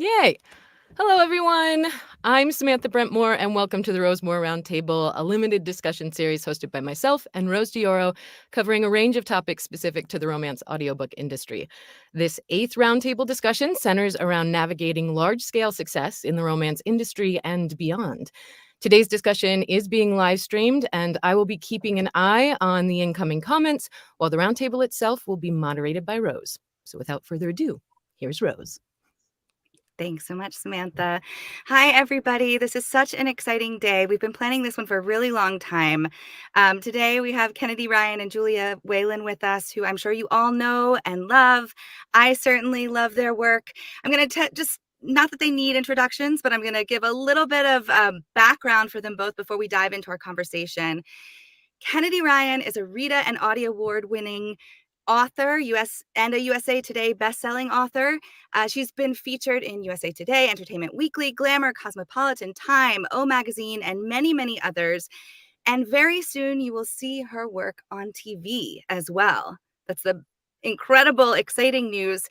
Yay! Hello, everyone. I'm Samantha Brentmore, and welcome to the Rosemoor Roundtable, a limited discussion series hosted by myself and Rose DiOro, covering a range of topics specific to the romance audiobook industry. This 8th roundtable discussion centers around navigating large-scale success in the romance industry and beyond. Today's discussion is being live streamed, and I will be keeping an eye on the incoming comments, while the roundtable itself will be moderated by Rose. So without further ado, here's Rose. Thanks so much, Samantha. Hi, everybody. This is such an exciting day. We've been planning this one for a really long time. Today, we have Kennedy Ryan and Julia Whelan with us, who I'm sure you all know and love. I certainly love their work. I'm going to just, not that they need introductions, but I'm going to give a little bit of background for them both before we dive into our conversation. Kennedy Ryan is a Rita and Audie Award-winning author, US and a USA Today bestselling author. She's been featured in USA Today, Entertainment Weekly, Glamour, Cosmopolitan, Time, O Magazine, and many, many others. And very soon you will see her work on TV as well. That's the incredible, exciting news.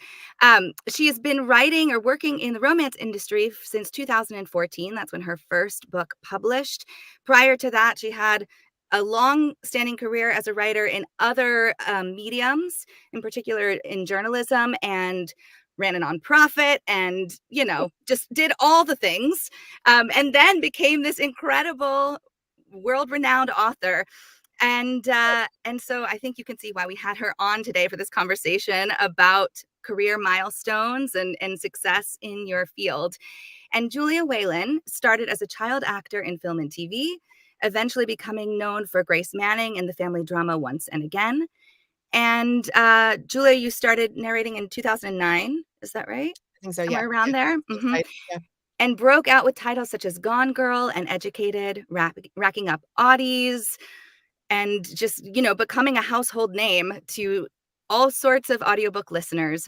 She has been writing or working in the romance industry since 2014. That's when her first book published. Prior to that, she had a long-standing career as a writer in other mediums, in particular in journalism, and ran a nonprofit and, just did all the things, and then became this incredible world-renowned author. And so I think you can see why we had her on today for this conversation about career milestones and success in your field. And Julia Whelan started as a child actor in film and TV, eventually becoming known for Grace Manning in the family drama Once and Again. And Julia, you started narrating in 2009. Is that right? I think so, Somewhere around there. Mm-hmm. Yeah. And broke out with titles such as Gone Girl and Educated, racking up Audies, and just, becoming a household name to all sorts of audiobook listeners.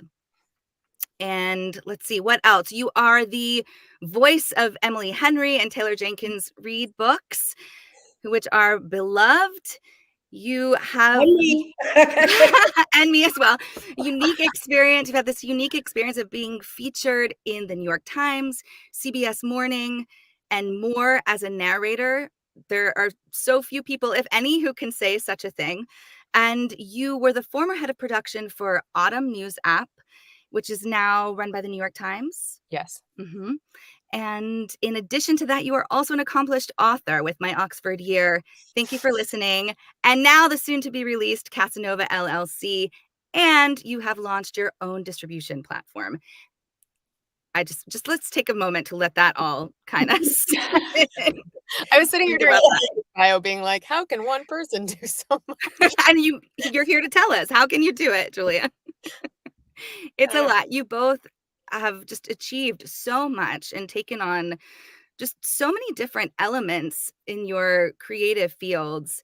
And let's see, what else? You are the voice of Emily Henry and Taylor Jenkins Reid books, which are beloved. You have And me. and me as well. Unique experience. You've had this unique experience of being featured in the New York Times, CBS Morning, and more as a narrator. There are so few people, if any, who can say such a thing. And you were the former head of production for Autumn News app, which is now run by the New York Times. Yes. Mm-hmm. And in addition to that, you are also an accomplished author with My Oxford Year. Thank you for listening. And now the soon-to-be-released Casanova LLC. And you have launched your own distribution platform. I just let's take a moment to let that all kind of I was sitting here during the bio being like, how can one person do so much? And you're here to tell us. How can you do it, Julia? It's a lot. You both have just achieved so much and taken on just so many different elements in your creative fields.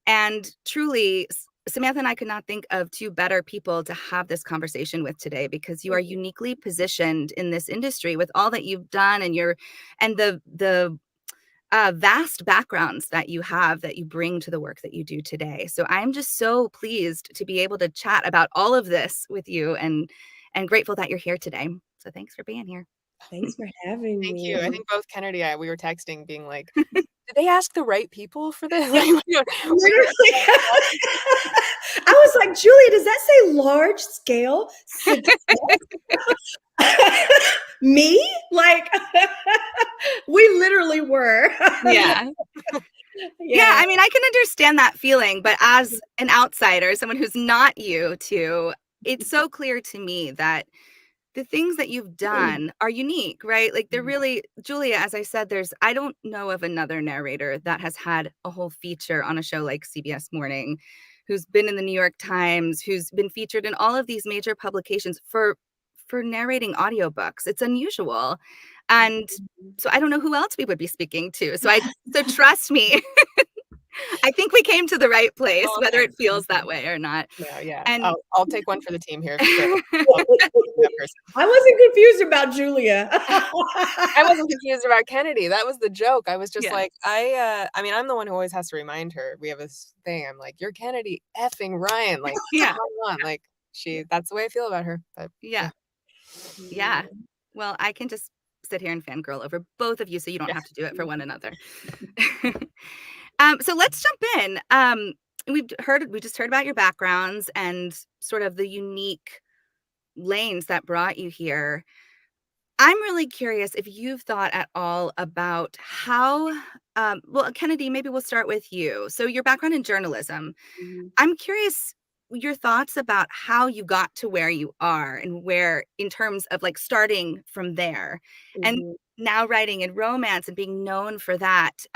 And truly, Samantha and I could not think of two better people to have this conversation with today, because you are uniquely positioned in this industry with all that you've done and the vast backgrounds that you have that you bring to the work that you do today. So I'm just so pleased to be able to chat about all of this with you, and grateful that you're here today. So thanks for being here. Thanks for having me. Thank you. I think both Kennedy and I, we were texting being like, did they ask the right people for this? Literally. I was like, Julia, does that say large scale success? Me? Like, we literally were. Yeah. Yeah, I mean, I can understand that feeling, but as an outsider, someone who's not you too, it's so clear to me that the things that you've done are unique, right? Like, they're really, Julia, as I said, I don't know of another narrator that has had a whole feature on a show like CBS Morning, who's been in the New York Times, who's been featured in all of these major publications for narrating audiobooks. It's unusual. And so I don't know who else we would be speaking to. So trust me. I think we came to the right place, whether it feels that way or not. No, yeah. And I'll take one for the team here. Sure. I wasn't confused about Julia. I wasn't confused about Kennedy. That was the joke. I was just like, I mean, I'm the one who always has to remind her. We have this thing. I'm like, you're Kennedy effing Ryan. Like, come on. Like, that's the way I feel about her. But yeah. Well, I can just sit here and fangirl over both of you so you don't have to do it for one another. So let's jump in. We just heard about your backgrounds and sort of the unique lanes that brought you here. I'm really curious if you've thought at all about how, well, Kennedy, maybe we'll start with you. So your background in journalism, Mhm. I'm curious your thoughts about how you got to where you are and where in terms of like starting from there and Mhm. now writing in romance and being known for that.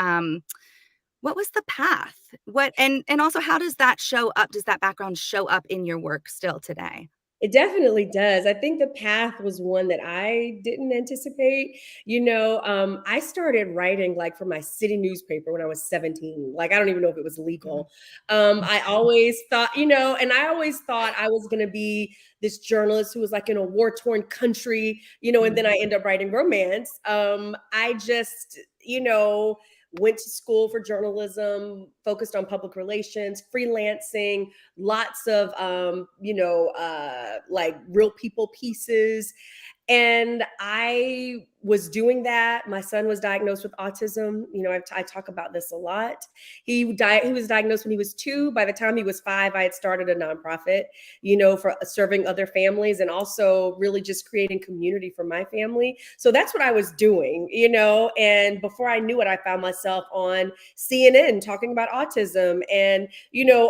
What was the path? What and also how does that show up? Does that background show up in your work still today? It definitely does. I think the path was one that I didn't anticipate. I started writing like for my city newspaper when I was 17. Like, I don't even know if it was Mhm. legal. I always thought, and I always thought I was going to be this journalist who was like in a war torn country, and then I end up writing romance. I just, went to school for journalism, focused on public relations, freelancing, lots of like real people pieces. And I was doing that. My son was diagnosed with autism. I talk about this a lot. He was diagnosed when he was 2. By the time he was 5, I had started a nonprofit, for serving other families and also really just creating community for my family. So that's what I was doing, and before I knew it, I found myself on CNN talking about autism and,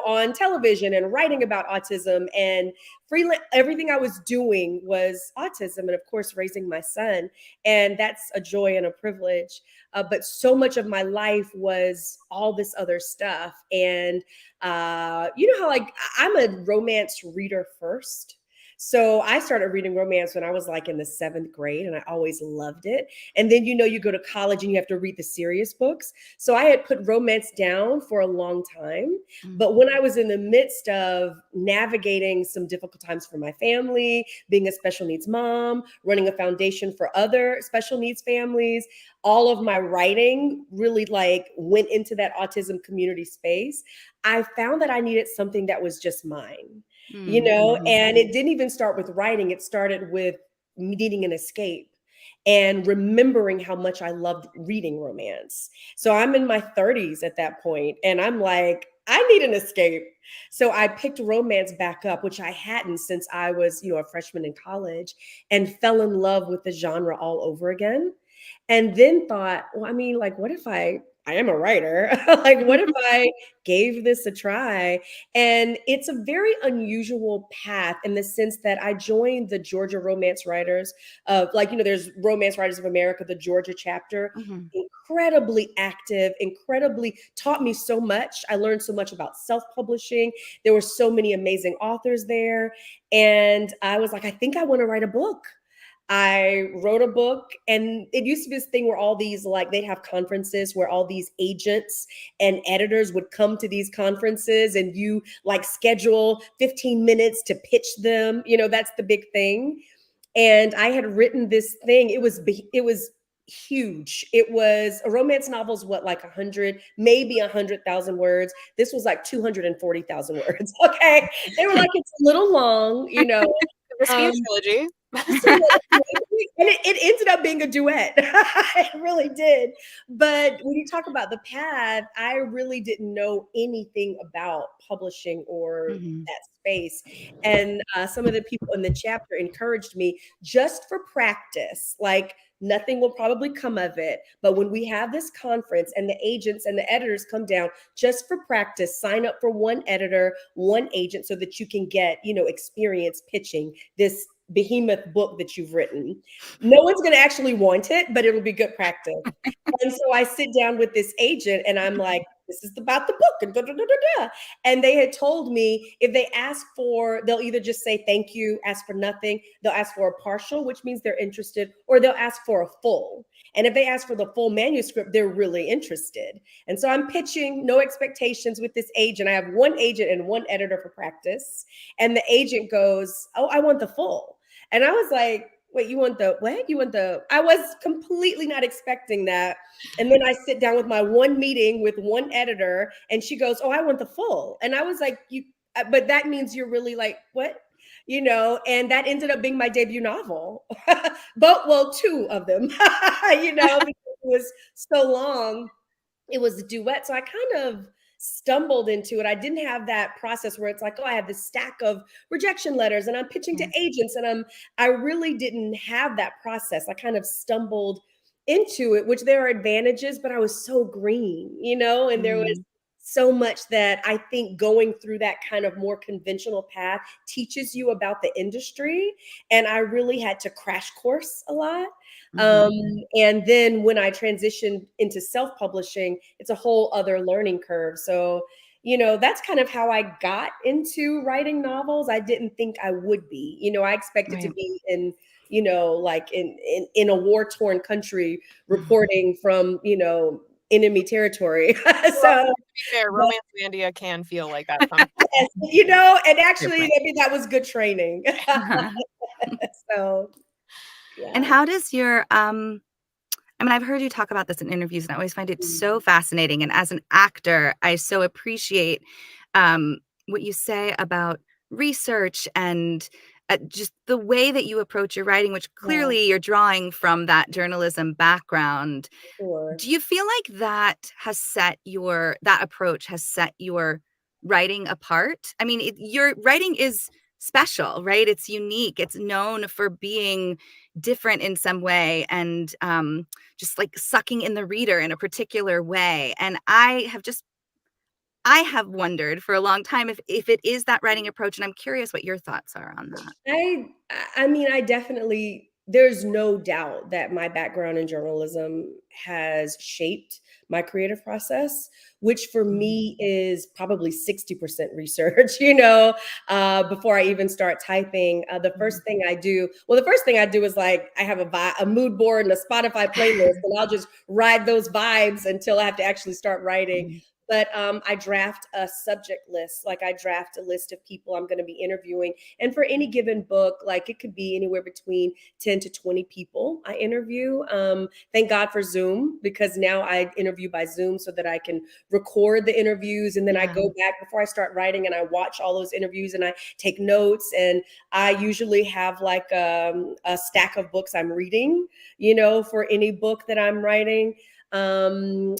on television and writing about autism and freelance. Everything I was doing was autism and of course raising my son, and that's a joy and a privilege, but so much of my life was all this other stuff. And how like I'm a romance reader first, so I started reading romance when I was like in the 7th grade, and I always loved it. And then, you go to college and you have to read the serious books. So I had put romance down for a long time. But when I was in the midst of navigating some difficult times for my family, being a special needs mom, running a foundation for other special needs families, all of my writing really like went into that autism community space. I found that I needed something that was just mine, Mm-hmm. and it didn't even start with writing. It started with needing an escape and remembering how much I loved reading romance. So I'm in my 30s at that point, and I'm like, I need an escape. So I picked romance back up, which I hadn't since I was, a freshman in college, and fell in love with the genre all over again. And then thought, well, I mean, like, what if I am a writer? Like, what if I gave this a try? And it's a very unusual path in the sense that I joined the Georgia Romance Writers of, like, there's Romance Writers of America, the Georgia chapter. Mm-hmm. Incredibly active, incredibly taught me so much. I learned so much about self-publishing. There were so many amazing authors there. And I was like, I think I want to write a book. I wrote a book, and it used to be this thing where all these, like, they'd have conferences where all these agents and editors would come to these conferences, and you like schedule 15 minutes to pitch them. That's the big thing. And I had written this thing. It was huge. It was a romance novel's what, like 100, maybe 100,000 words. This was like 240,000 words. Okay. They were like, it's a little long, Risky um, trilogy. so, and it ended up being a duet. It really did. But when you talk about the path, I really didn't know anything about publishing or Mm-hmm. that space. And some of the people in the chapter encouraged me just for practice, like, nothing will probably come of it. But when we have this conference and the agents and the editors come down, just for practice, sign up for one editor, one agent, so that you can get, experience pitching this behemoth book that you've written. No one's going to actually want it, but it'll be good practice. And so I sit down with this agent and I'm like, this is about the book. And, da, da, da, da, da. And they had told me if they ask for, they'll either just say thank you, ask for nothing. They'll ask for a partial, which means they're interested, or they'll ask for a full. And if they ask for the full manuscript, they're really interested. And so I'm pitching, no expectations, with this agent. I have one agent and one editor for practice. And the agent goes, oh, I want the full. And I was like, wait, you want the what? I was completely not expecting that. And then I sit down with my one meeting with one editor, and she goes, oh, I want the full. And I was like, but that means you're really like, what? and that ended up being my debut novel. But well, two of them, because it was so long. It was a duet. So I kind of stumbled into it. I didn't have that process where it's like, oh, I have this stack of rejection letters and I'm pitching to agents, and I really didn't have that process. I kind of stumbled into it, which there are advantages, but I was so green, and there was so much that I think going through that kind of more conventional path teaches you about the industry. And I really had to crash course a lot. And then when I transitioned into self-publishing, it's a whole other learning curve. So, that's kind of how I got into writing novels. I didn't think I would be, I expected to be in, like in a war-torn country reporting from, enemy territory. So to be fair, Romancelandia can feel like that sometimes. Yes, and actually maybe that was good training. So yeah. And how does your I've heard you talk about this in interviews, and I always find it so fascinating. And as an actor, I so appreciate what you say about research and just the way that you approach your writing, which clearly you're drawing from that journalism background. Sure. Do you feel like that approach has set your writing apart? I mean, your writing is special, right? It's unique. It's known for being different in some way, and just like sucking in the reader in a particular way. And I have wondered for a long time if it is that writing approach, and I'm curious what your thoughts are on that. I mean, I definitely, there's no doubt that my background in journalism has shaped my creative process, which for me is probably 60% research, before I even start typing. The first thing I do is like, I have a mood board and a Spotify playlist, and I'll just ride those vibes until I have to actually start writing. But I draft a subject list. Like, I draft a list of people I'm going to be interviewing. And for any given book, like, it could be anywhere between 10 to 20 people I interview. Thank God for Zoom, because now I interview by Zoom so that I can record the interviews. And then I go back before I start writing and I watch all those interviews and I take notes. And I usually have like a stack of books I'm reading, for any book that I'm writing. For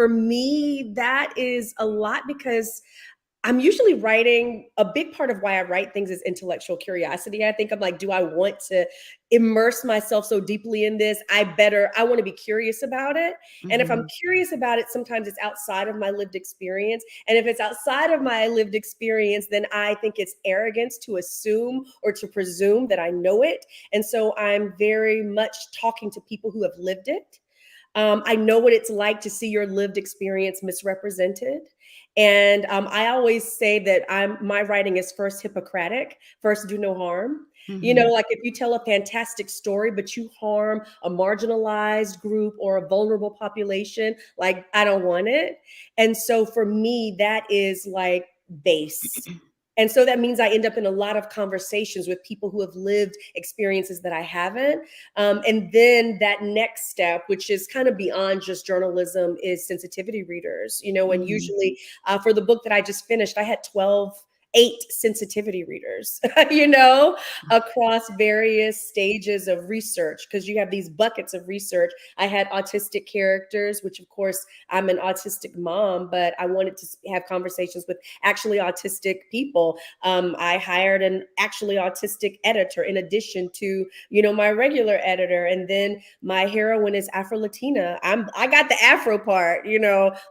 me, that is a lot, because I'm usually writing. A big part of why I write things is intellectual curiosity. I think I'm like, do I want to immerse myself so deeply in this? I want to be curious about it. And if I'm curious about it, sometimes it's outside of my lived experience. And if it's outside of my lived experience, then I think it's arrogance to assume or to presume that I know it. And so I'm very much talking to people who have lived it. I know what it's like to see your lived experience misrepresented. And I always say that my writing is first Hippocratic, first do no harm. Like, if you tell a fantastic story, but you harm a marginalized group or a vulnerable population, like, I don't want it. And so for me, that is like base. And so that means I end up in a lot of conversations with people who have lived experiences that I haven't. And then that next step, which is kind of beyond just journalism, is sensitivity readers. And usually for the book that I just finished, I had 8 sensitivity readers, across various stages of research, because you have these buckets of research. I had autistic characters, which of course I'm an autistic mom, but I wanted to have conversations with actually autistic people. I hired an actually autistic editor in addition to, my regular editor. And then my heroine is Afro-Latina. I got the Afro part,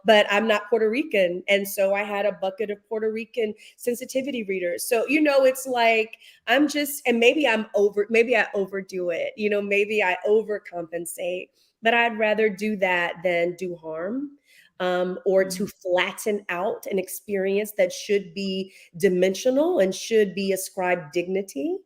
but I'm not Puerto Rican. And so I had a bucket of Puerto Rican sensitivity readers. So, it's like, maybe I overdo it, maybe I overcompensate, but I'd rather do that than do harm. Or to flatten out an experience that should be dimensional and should be ascribed dignity.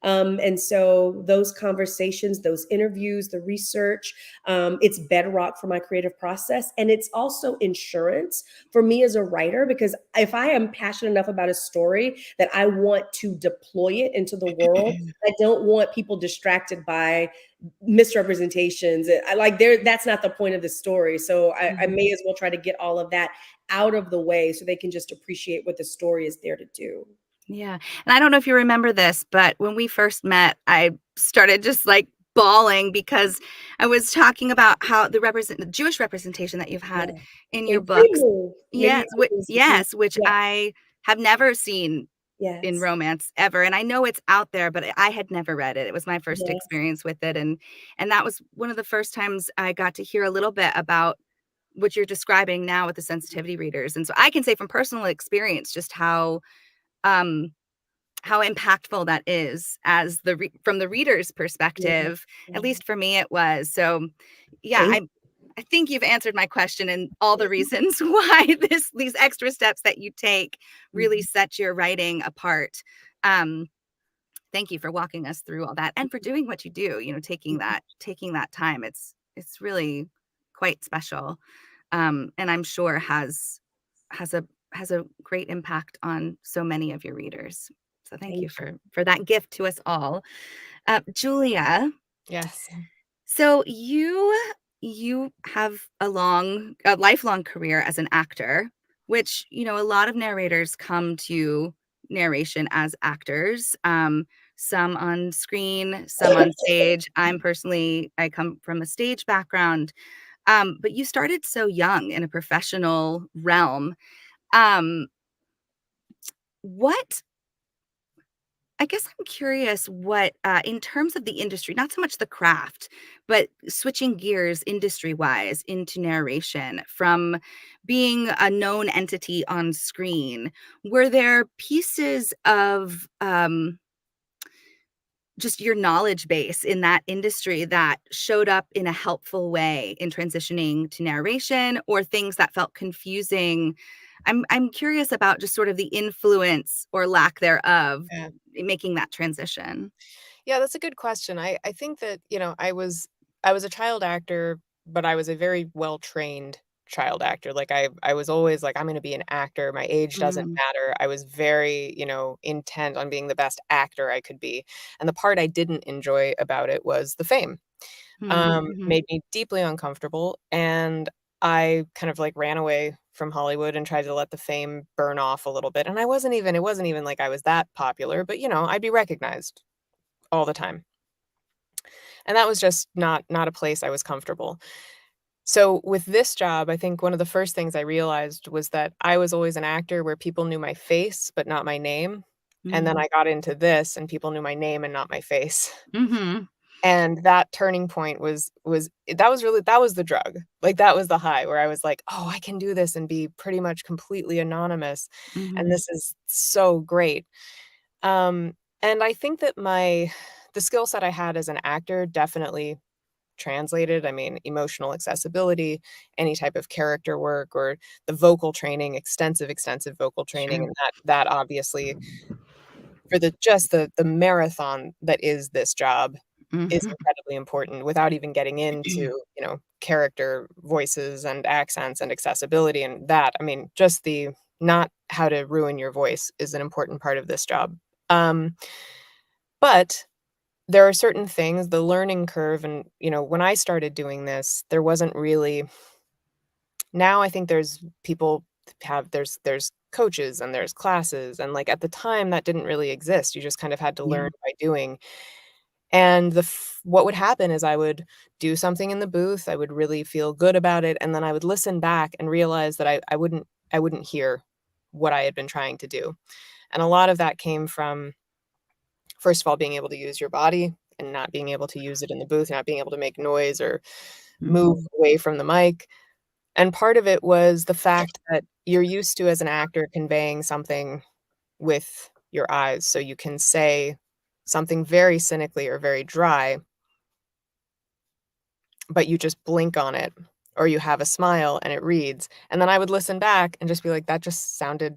And so those conversations, those interviews, the research, it's bedrock for my creative process. And it's also insurance for me as a writer, because if I am passionate enough about a story that I want to deploy it into the world, I don't want people distracted by misrepresentations. That's not the point of the story. So I may as well try to get all of that out of the way so they can just appreciate what the story is there to do. Yeah. And I don't know if you remember this, but when we first met, I started just like bawling because I was talking about how the Jewish representation that you've had Yeah. in your In books. Freeman, maybe Yes, you took this with me. yes, which Yeah, I have never seen in yes, romance ever, and I know it's out there, but I had never read it. It was my first yes, experience with it, and that was one of the first times I got to hear a little bit about what you're describing now with the sensitivity readers. And so I can say from personal experience just um how impactful that is as from the reader's yeah, perspective. At yeah. least for me it was. So yeah, Thank I think you've answered my question and all the you. reasons why these extra steps that you take really Mhm. set your writing apart. Um, Thank you for walking us through all that and for doing what you do, Mhm. taking that time. It's really quite special. And I'm sure has a has a great impact on so many of your readers. So thank you Thank for that gift to us all. Julia, Yes. so you have a lifelong career as an actor, which, a lot of narrators come to narration as actors. Some on screen, some on stage. I come from a stage background. But you started so young in a professional realm. Um, what I guess I'm curious what, in terms of the industry, not so much the craft, but switching gears industry-wise into narration from being a known entity on screen, were there pieces of, just your knowledge base in that industry that showed up in a helpful way in transitioning to narration, or things that felt confusing? I'm curious about just sort of the influence or lack thereof Yeah. in making that transition. Yeah, that's a good question. I think that, I was a child actor, but I was a very well-trained child actor. Like I was always like, I'm gonna be an actor. My age doesn't Mhm, matter. I was very, intent on being the best actor I could be. And the part I didn't enjoy about it was the fame. mhm, mhm, Made me deeply uncomfortable, and I kind of like ran away from Hollywood and tried to let the fame burn off a little bit. And it wasn't even like I was that popular, but I'd be recognized all the time. And that was just not a place I was comfortable. So with this job, I think one of the first things I realized was that I was always an actor where people knew my face, but not my name. And then mhm, I got into this and people knew my name and not my face. mhm, And that turning point was that was the drug. Like that was the high where I was like, "Oh, I can do this and be pretty much completely anonymous. And mhm, this is so great." Um, and I think that the skill set I had as an actor definitely translated. I mean, emotional accessibility, any type of character work, or the vocal training, extensive vocal training, sure. and that obviously for the marathon that is this job is Mhm, incredibly important without even getting into, character voices and accents and accessibility and that. I mean, just the not how to ruin your voice is an important part of this job. Um, but there are certain things, the learning curve, and, when I started doing this, there wasn't really. Now I think there's coaches and there's classes, and, like, at the time, that didn't really exist. You just kind of had to yeah, learn by doing. And what would happen is I would do something in the booth, I would really feel good about it, and then I would listen back and realize that I wouldn't hear what I had been trying to do. And a lot of that came from, first of all, being able to use your body and not being able to use it in the booth, not being able to make noise or move mhm, away from the mic. And part of it was the fact that you're used to, as an actor, conveying something with your eyes. So you can say something very cynically or very dry, but you just blink on it, or you have a smile and it reads. And then I would listen back and just be like, that just sounded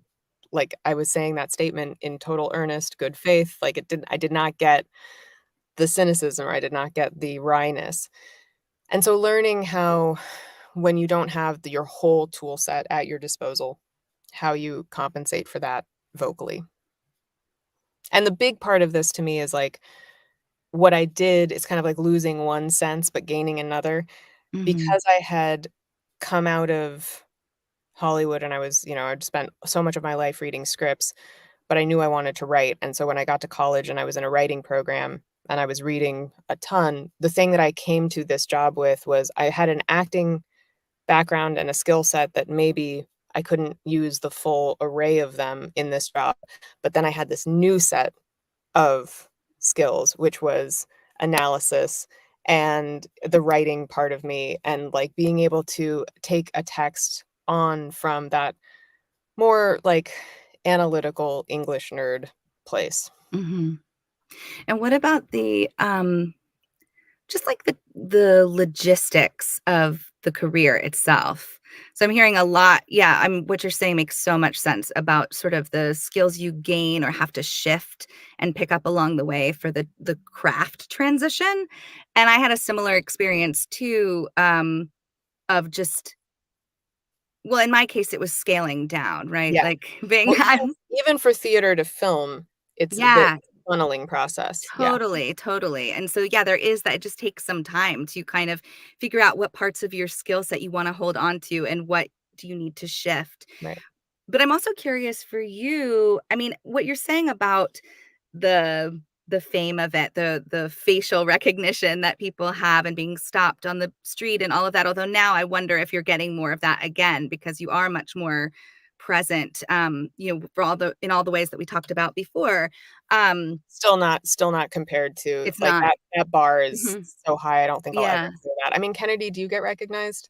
like I was saying that statement in total earnest, good faith. Like I did not get the cynicism, or I did not get the wryness. And so learning how, when you don't have your whole tool set at your disposal, how you compensate for that vocally. And the big part of this to me is like what I did is kind of like losing one sense but gaining another, mhm, because I had come out of Hollywood and I was, I'd spent so much of my life reading scripts. but I knew I wanted to write. And so when I got to college and I was in a writing program and I was reading a ton, the thing that I came to this job with was I had an acting background and a skill set that maybe I couldn't use the full array of them in this job. But then I had this new set of skills, which was analysis and the writing part of me, and like being able to take a text on from that more like analytical English nerd place. Mm-hmm. And what about the just like the logistics of the career itself? So I'm hearing a lot. Yeah, what you're saying makes so much sense about sort of the skills you gain or have to shift and pick up along the way for the craft transition. And I had a similar experience too, of just, well, in my case, it was scaling down, right? Yeah. Like being, Well, even for theater to film, it's the yeah, funneling process. Yeah. totally, totally. And so, yeah, there is that. It just takes some time to kind of figure out what parts of your skill set you want to hold on to and what do you need to shift. Right. But I'm also curious for you. I mean, what you're saying about the the fame of it, the facial recognition that people have and being stopped on the street and all of that. Although now I wonder if you're getting more of that again because you are much more present, for in all the ways that we talked about before. Still not compared to It's like not. that bar is Mhm. so high. I don't think I'll ever Yeah. do that. I mean, Kennedy, do you get recognized?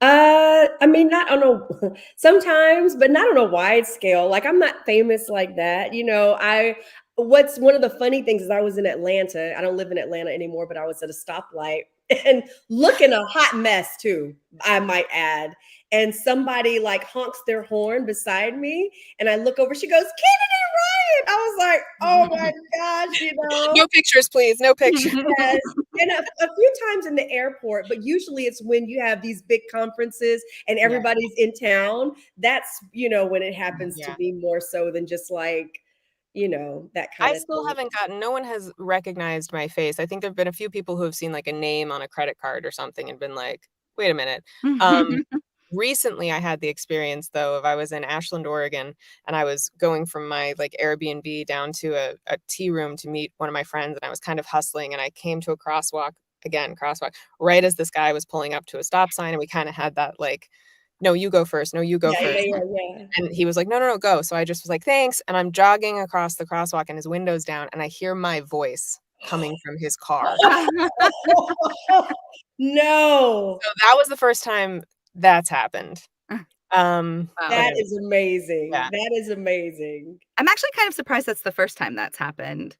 I mean, not on a sometimes, but not on a wide scale. Like I'm not famous like that. What's one of the funny things is I was in Atlanta. I don't live in Atlanta anymore, but I was at a stoplight and looking a hot mess too, I might add. And somebody like honks their horn beside me, and I look over. She goes, "Kennedy Ryan." I was like, "Oh my gosh." No pictures, please. No pictures. Yes. And a few times in the airport, but usually it's when you have these big conferences and Yeah. everybody's in town. That's, when it happens to Yeah. be more so than just like, that kind I of still thing. haven't no one has recognized my face. I think there've been a few people who have seen like a name on a credit card or something and been like, "Wait a minute." Um, Recently I had the experience though of I was in Ashland, Oregon, and I was going from my like Airbnb down to a tea room to meet one of my friends, and I was kind of hustling, and I came to a crosswalk, right as this guy was pulling up to a stop sign, and we kind of had that like, "No, you go first. No, you go Yeah, yeah, first." yeah, yeah. And he was like, "No, no, no, go." So I just was like, "Thanks." And I'm jogging across the crosswalk and his window's down, and I hear my voice coming from his car. No, So that was the first time that's happened. But Wow. that is amazing. yeah. That is amazing. I'm actually kind of surprised that's the first time that's happened.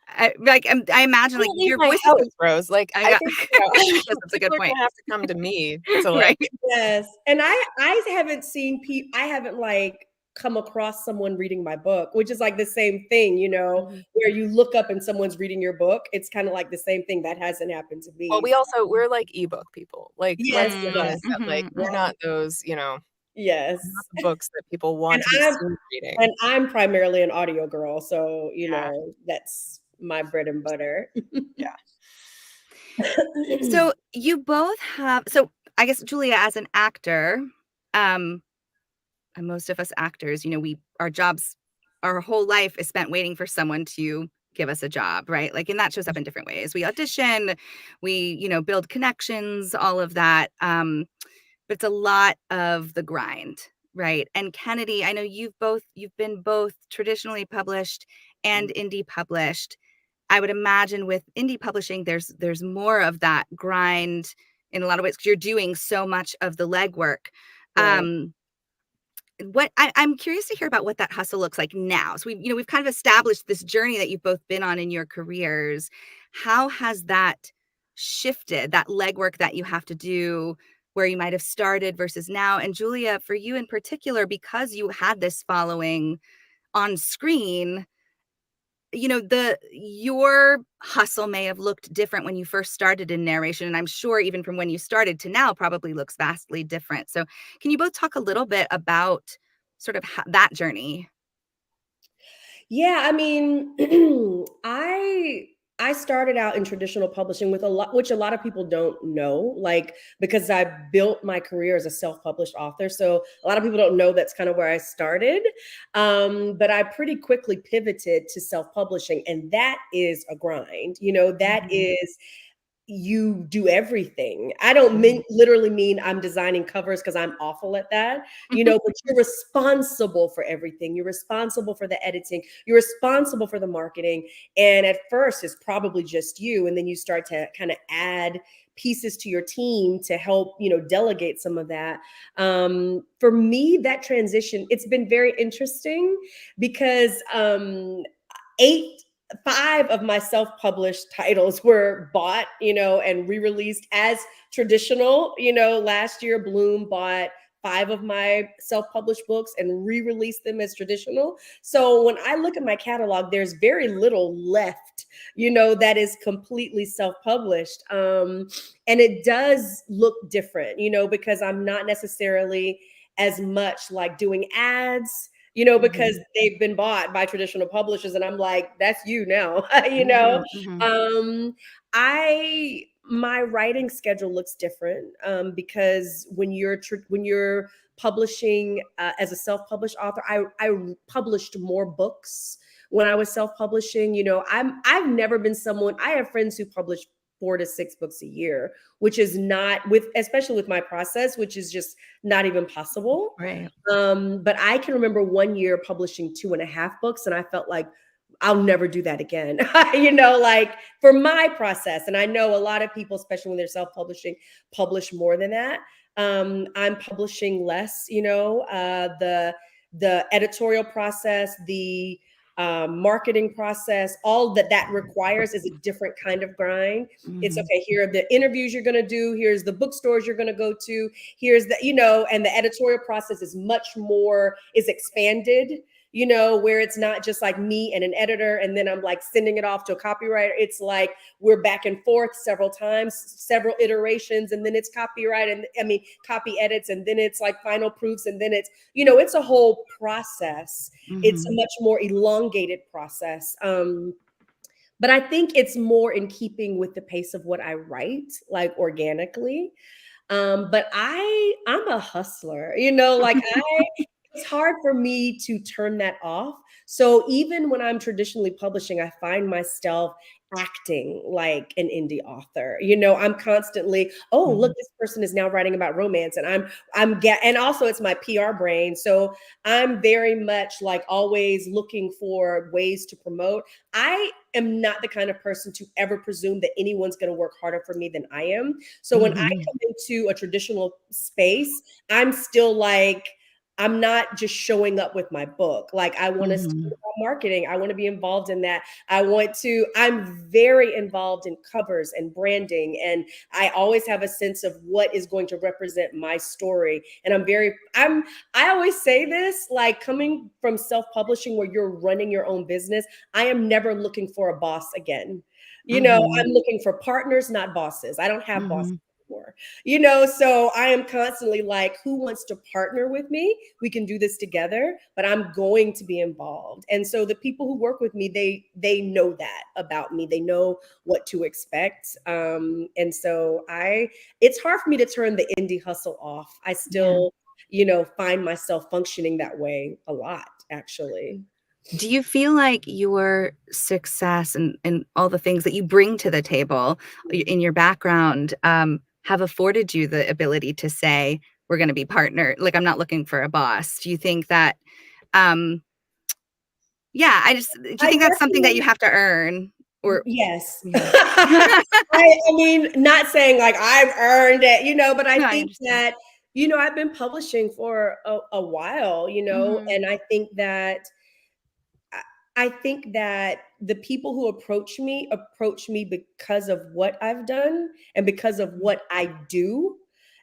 I imagine, like, Don't leave your my voice is house, so. Rose. Like, I I got think, I guess that's a good people are point. gonna have to come to me to Right. like Yes, and I haven't seen I haven't like come across someone reading my book, which is like the same thing, Mhm. where you look up and someone's reading your book. It's kind of like the same thing that hasn't happened to well, me. we're like ebook people. Like, let's Yes, be Mm, honest that like mhm, we're mhm. not those, yes, we're not the books that people and want to be seen reading. I'm primarily an audio girl, so Yeah, that's my bread and butter. yeah. So you both have, so I guess, Julia, as an actor, um, and most of us actors, our jobs, our whole life is spent waiting for someone to give us a job, right? Like, and that shows up in different ways. We audition, we, build connections, all of that. But it's a lot of the grind, right? And Kennedy, I know you've been both traditionally published and indie published. I would imagine with indie publishing, there's more of that grind in a lot of ways because you're doing so much of the legwork. Right. Um, I'm curious to hear about what that hustle looks like now. So we've kind of established this journey that you've both been on in your careers. How has that shifted, that legwork that you have to do where you might have started versus now? And Julia, for you in particular, because you had this following on screen, your hustle may have looked different when you first started in narration, and I'm sure even from when you started to now probably looks vastly different. So can you both talk a little bit about sort of that journey? Yeah, I mean, I I started out in traditional publishing with a lot, which a lot of people don't know, like, because I built my career as a self-published author. So a lot of people don't know that's kind of where I started. But I pretty quickly pivoted to self-publishing, and that is a grind. That is, you do everything. I don't literally mean I'm designing covers, because I'm awful at that, but you're responsible for everything. You're responsible for the editing. You're responsible for the marketing. And at first, it's probably just you. And then you start to kind of add pieces to your team to help, delegate some of that. For me, that transition, it's been very interesting because 5 of my self-published titles were bought, and re-released as traditional. Last year, Bloom bought 5 of my self-published books and re-released them as traditional. So when I look at my catalog, there's very little left, that is completely self-published. And it does look different, because I'm not necessarily as much like doing ads, because they've been bought by traditional publishers, and I'm like, that's you now. My writing schedule looks different, because when you're publishing as a self-published author, I published more books when I was self-publishing. I've never been someone. I have friends who publish 4 to 6 books a year, which is not, especially with my process, which is just not even possible. Right. But I can remember one year publishing 2.5 books, and I felt like I'll never do that again. Like, for my process. And I know a lot of people, especially when they're self-publishing, publish more than that. I'm publishing less. The editorial process, the marketing process, all that requires is a different kind of grind. It's okay, here are the interviews you're going to do, here's the bookstores you're going to go to, here's the, and the editorial process is much more, is expanded, where it's not just like me and an editor, and then I'm like sending it off to a copywriter. It's like we're back and forth several times, several iterations, and then it's copyright, and copy edits, and then it's like final proofs, and then it's, it's a whole process. It's a much more elongated process. But I think it's more in keeping with the pace of what I write, like organically. But I'm a hustler, it's hard for me to turn that off. So even when I'm traditionally publishing, I find myself acting like an indie author. I'm constantly, oh, look, this person is now writing about romance, and and also it's my PR brain. So I'm very much like always looking for ways to promote. I am not the kind of person to ever presume that anyone's going to work harder for me than I am. So when I come into a traditional space, I'm still like, I'm not just showing up with my book. Like, I want to study about marketing. I want to be involved in that. I'm very involved in covers and branding. And I always have a sense of what is going to represent my story. And I always say this, like, coming from self-publishing where you're running your own business, I am never looking for a boss again. I'm looking for partners, not bosses. I don't have bosses anymore. So I am constantly like, who wants to partner with me? We can do this together, but I'm going to be involved. And so the people who work with me, they know that about me. They know what to expect. And so it's hard for me to turn the indie hustle off. I still, find myself functioning that way a lot, actually. Do you feel like your success and all the things that you bring to the table in your background have afforded you the ability to say, we're going to be partnered? Like, I'm not looking for a boss. Do you think that, do you think that's something that you have to earn? Or yes. Not saying like I've earned it, but I think that, I've been publishing for a while, and I think that the people who approach me because of what I've done and because of what I do,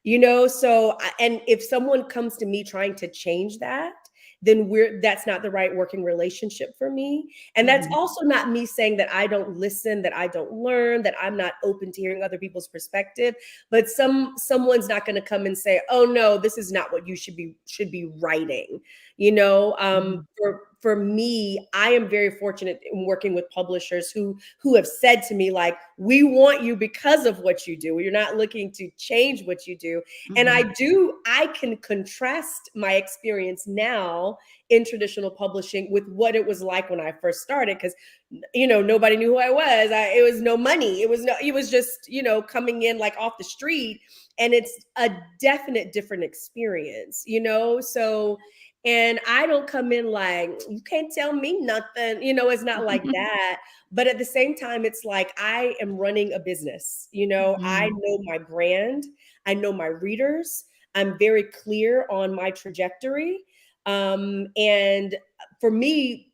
and if someone comes to me trying to change that, then that's not the right working relationship for me. And that's also not me saying that I don't listen, that I don't learn, that I'm not open to hearing other people's perspective. But someone's not going to come and say, oh no, this is not what you should be writing. for me, I am very fortunate in working with publishers who have said to me, like, we want you because of what you do. You're not looking to change what you do. And I can contrast my experience now in traditional publishing with what it was like when I first started, because nobody knew who I was. It was no money. It was just, coming in like off the street. And it's a definite different experience, so, and I don't come in like, you can't tell me nothing, it's not like that. But at the same time, it's like I am running a business, I know my brand, I know my readers, I'm very clear on my trajectory. And for me,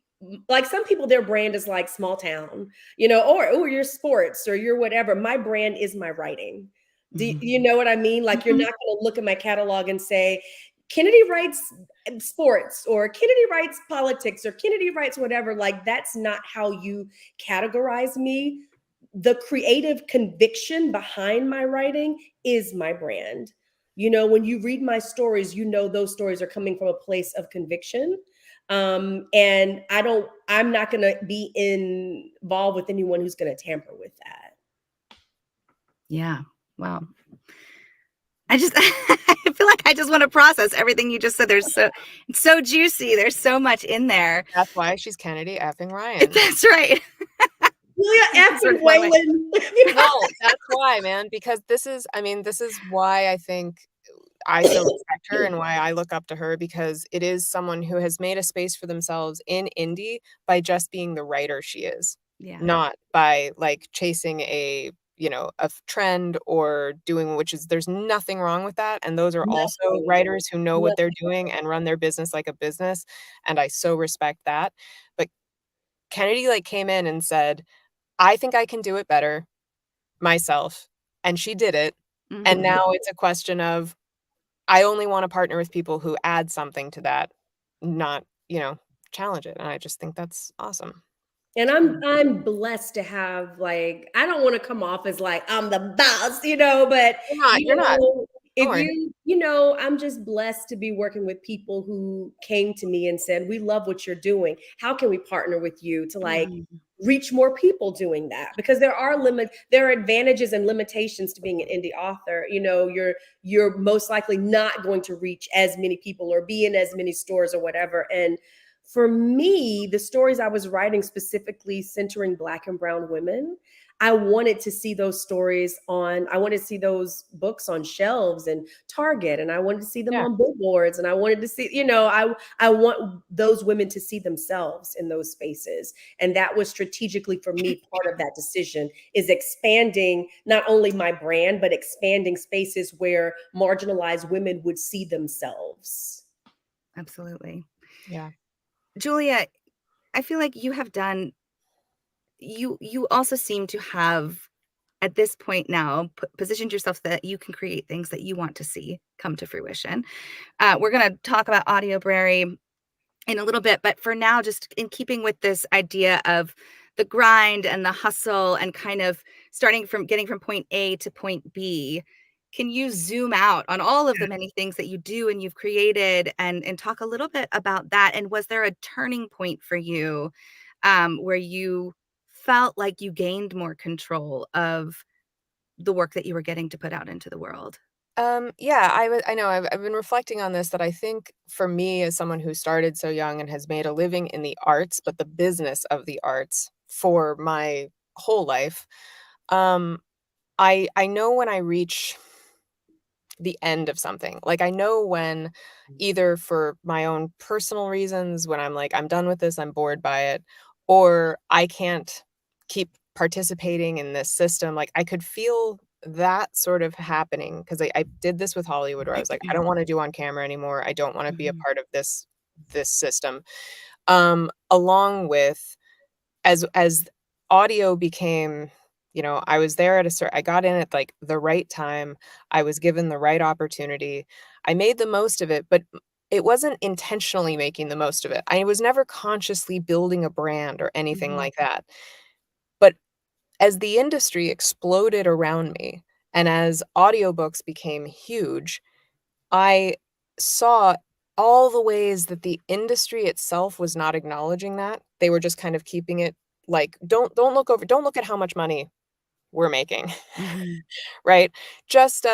like some people, their brand is like small town, or your sports or your whatever. My brand is my writing. Do you know what I mean? Like, you're not going to look at my catalog and say, Kennedy writes sports, or Kennedy writes politics, or Kennedy writes whatever. Like, that's not how you categorize me. The creative conviction behind my writing is my brand. When you read my stories, those stories are coming from a place of conviction. And I'm not going to be involved with anyone who's going to tamper with that. Yeah. Wow. I feel like I just want to process everything you just said. It's so juicy. There's so much in there. That's why she's Kennedy effing Ryan. That's right. Julia effing Whelan. No, that's why, man, because this is why I think I so respect her and why I look up to her, because it is someone who has made a space for themselves in indie by just being the writer she is. Yeah. Not by like chasing a trend or doing, there's nothing wrong with that. And those are also writers who know what they're doing and run their business like a business. And I so respect that. But Kennedy came in and said, I think I can do it better myself. And she did it. And now it's a question of, I only want to partner with people who add something to that, not, challenge it. And I just think that's awesome. And I'm blessed to have, like, I don't want to come off as like I'm the boss, but you're not. if I'm just blessed to be working with people who came to me and said, we love what you're doing. How can we partner with you to reach more people doing that? Because there are advantages and limitations to being an indie author. You're most likely not going to reach as many people or be in as many stores or whatever. And for me, the stories I was writing specifically centering Black and brown women, I wanted to see those stories I wanted to see those books on shelves and Target, and I wanted to see them on billboards, and I wanted to see, I want those women to see themselves in those spaces. And that was strategically for me, part of that decision is expanding not only my brand, but expanding spaces where marginalized women would see themselves. Absolutely. Yeah. Julia, I feel like you have done, you also seem to have at this point now positioned yourself so that you can create things that you want to see come to fruition. We're going to talk about Audiobrary in a little bit, but for now, just in keeping with this idea of the grind and the hustle and kind of getting from point A to point B, can you zoom out on all of the many things that you do and you've created and talk a little bit about that? And was there a turning point for you where you felt like you gained more control of the work that you were getting to put out into the world? Yeah, I know I've been reflecting on this, that I think for me, as someone who started so young and has made a living in the arts, but the business of the arts for my whole life, I know when I reach the end of something. Like, I know when, either for my own personal reasons, when I'm like, I'm done with this, I'm bored by it, or I can't keep participating in this system. Like, I could feel that sort of happening, because I did this with Hollywood, where I was like, I don't want to do on camera anymore. I don't want to be a part of this system. Along with, as audio became, I was there at I got in at like the right time. I was given the right opportunity. I made the most of it, but it wasn't intentionally making the most of it. I was never consciously building a brand or anything like that. But as the industry exploded around me, and as audiobooks became huge, I saw all the ways that the industry itself was not acknowledging that. They were just kind of keeping it like, don't look at how much money we're making, Mhm. right? Just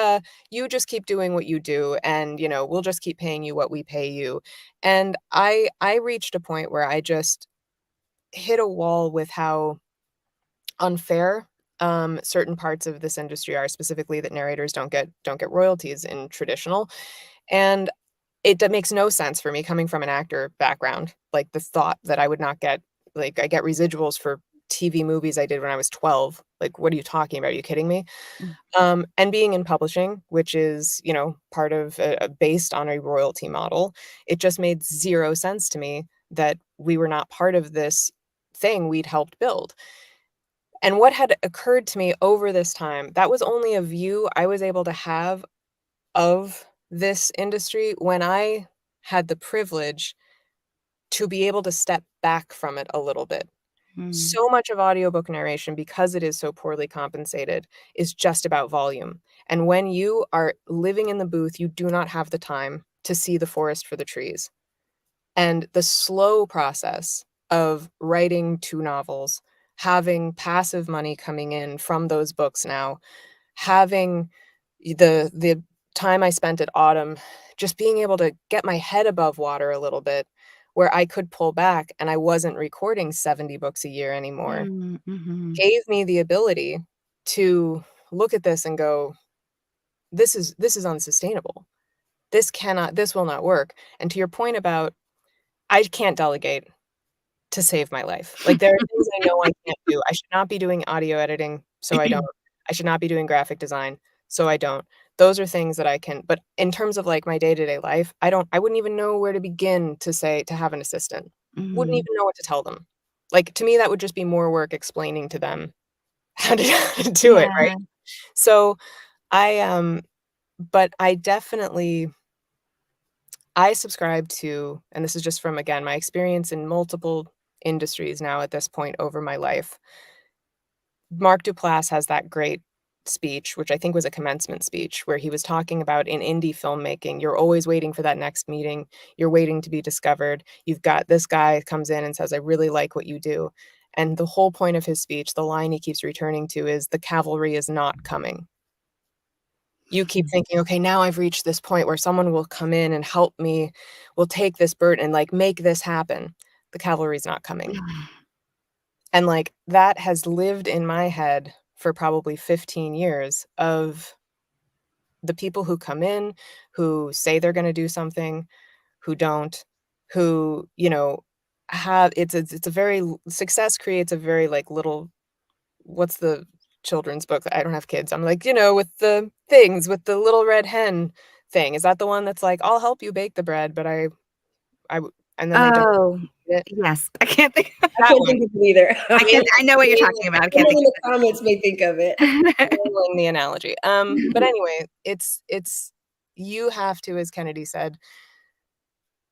you just keep doing what you do, and we'll just keep paying you what we pay you. And I reached a point where I just hit a wall with how unfair certain parts of this industry are, specifically that narrators don't get royalties in traditional. And that makes no sense for me coming from an actor background. Like the thought that I would not get, like, I get residuals for TV movies I did when I was 12. Like, what are you talking about? Are you kidding me? Mm. And being in publishing, which is, part of based on a royalty model, it just made zero sense to me that we were not part of this thing we'd helped build. And what had occurred to me over this time, that was only a view I was able to have of this industry when I had the privilege to be able to step back from it a little bit. Mm. So much of audiobook narration, because it is so poorly compensated, is just about volume. And when you are living in the booth, you do not have the time to see the forest for the trees. And the slow process of writing 2 novels, having passive money coming in from those books now, having the time I spent at Autumn just being able to get my head above water a little bit, where I could pull back and I wasn't recording 70 books a year anymore, Mm, mhm. gave me the ability to look at this and go, "This is unsustainable. This will not work." And to your point about I can't delegate to save my life. Like, there are things I know I can't do. I should not be doing audio editing, so I don't. I should not be doing graphic design, so I don't. Those are things that I can, but in terms of, like, my day-to-day life, I wouldn't even know where to begin to have an assistant. Wouldn't Mhm. even know what to tell them. Like, to me, that would just be more work explaining to them how to how to do it, right? Yeah. So, I, but I subscribe to, and this is just from, again, my experience in multiple industries now at this point over my life. Mark Duplass has that great speech, which I think was a commencement speech, where he was talking about in indie filmmaking, you're always waiting for that next meeting. You're waiting to be discovered. You've got this guy comes in and says, I really like what you do. And the whole point of his speech, the line he keeps returning to is the cavalry is not coming. You keep thinking, okay, now I've reached this point where someone will come in and help me, will take this burden and like make this happen. The cavalry's not coming. And like that has lived in my head for probably 15 years of the people who come in, who say they're going to do something, who don't, who, have it's a very success creates a very like little, what's the children's book? I don't have kids. I'm like, with the things, with the little red hen thing. Is that the one that's like, I'll help you bake the bread, but and then they don't Oh, eat it? yes. I can't think I That can't one. think of it either. I know what you're talking about. I can't Someone think in the comments may think of it. of Spoiling the analogy. But it. anyway, it's you have to, as Kennedy said,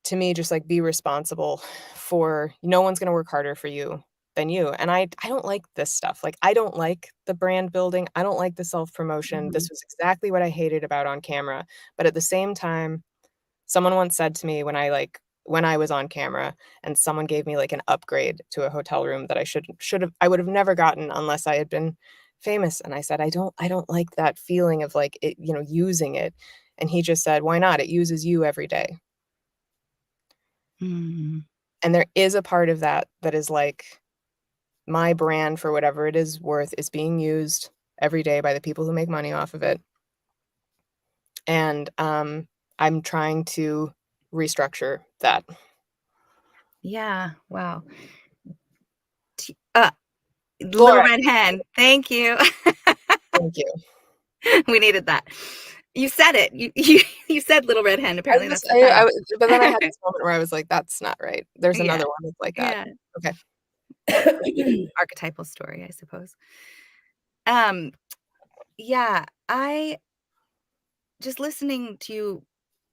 to me, just like be responsible for no one's gonna work harder for you than you. And I don't like this stuff. Like I don't like the brand building. I don't like the self-promotion. This Mhm. was exactly what I hated about on camera. But at the same time, someone once said to me when I was on camera and someone gave me like an upgrade to a hotel room that I would have never gotten unless I had been famous. And I said, I don't like that feeling of like it, using it. And he just said, why not? It uses you every day. Mm. And there is a part of that that is like my brand for whatever it is worth is being used every day by the people who make money off of it. And I'm trying to restructure that. Yeah. Wow. Little Laura, Red Hen. Thank you. thank you. We needed that. You said it. You said Little Red Hen. I Apparently just that's the title. but then I had this moment where I was like, "That's not right." There's Yeah. another one that's like that. Yeah. Okay. Archetypal story, I suppose. Um, yeah, I just listening to you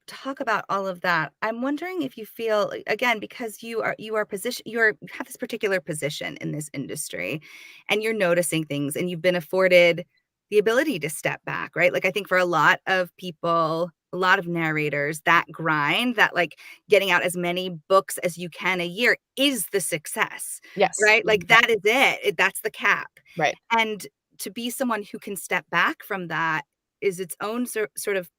talk about all of that, I'm wondering if you feel again, because you have this particular position in this industry and you're noticing things and you've been afforded the ability to step back, right? Like I think for a lot of people a lot of narrators, that grind, that like getting out as many books as you can a year is the success, Yes. right? Like that is it. That's the cap. Right. And to be someone who can step back from that is its own sort of,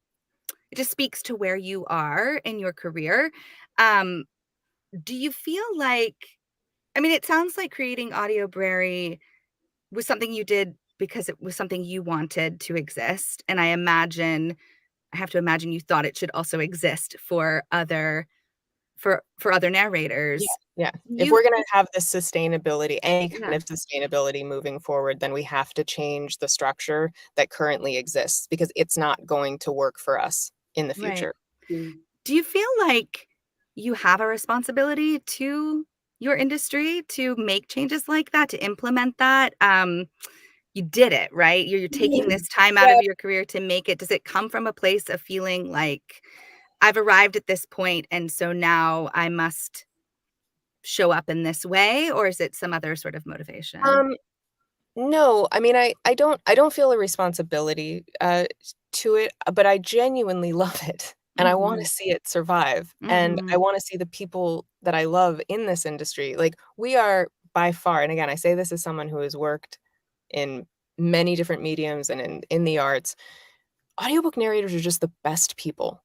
it just speaks to where you are in your career. Do you feel like, I mean, it sounds like creating Audiobrary was something you did because it was something you wanted to exist. And I have to imagine you thought it should also exist for other narrators. Yeah. If You we're gonna have the sustainability, any kind Yeah, of sustainability moving forward, then we have to change the structure that currently exists because it's not going to work for us in the right. future. Mm. Do you feel like you have a responsibility to your industry to make changes like that, to implement that? You did it, right? You're taking this time out Yeah. of your career to make it. Does it come from a place of feeling like I've arrived at this point and so now I must show up in this way, or is it some other sort of motivation? Um, no, I mean, I don't feel a responsibility, to it, but I genuinely love it, and I wanna Mhm. see it survive, and I Mhm. wanna see the people that I love in this industry, like, we are by far, and again, I say this as someone who has worked in many different mediums and in the arts, audiobook narrators are just the best people.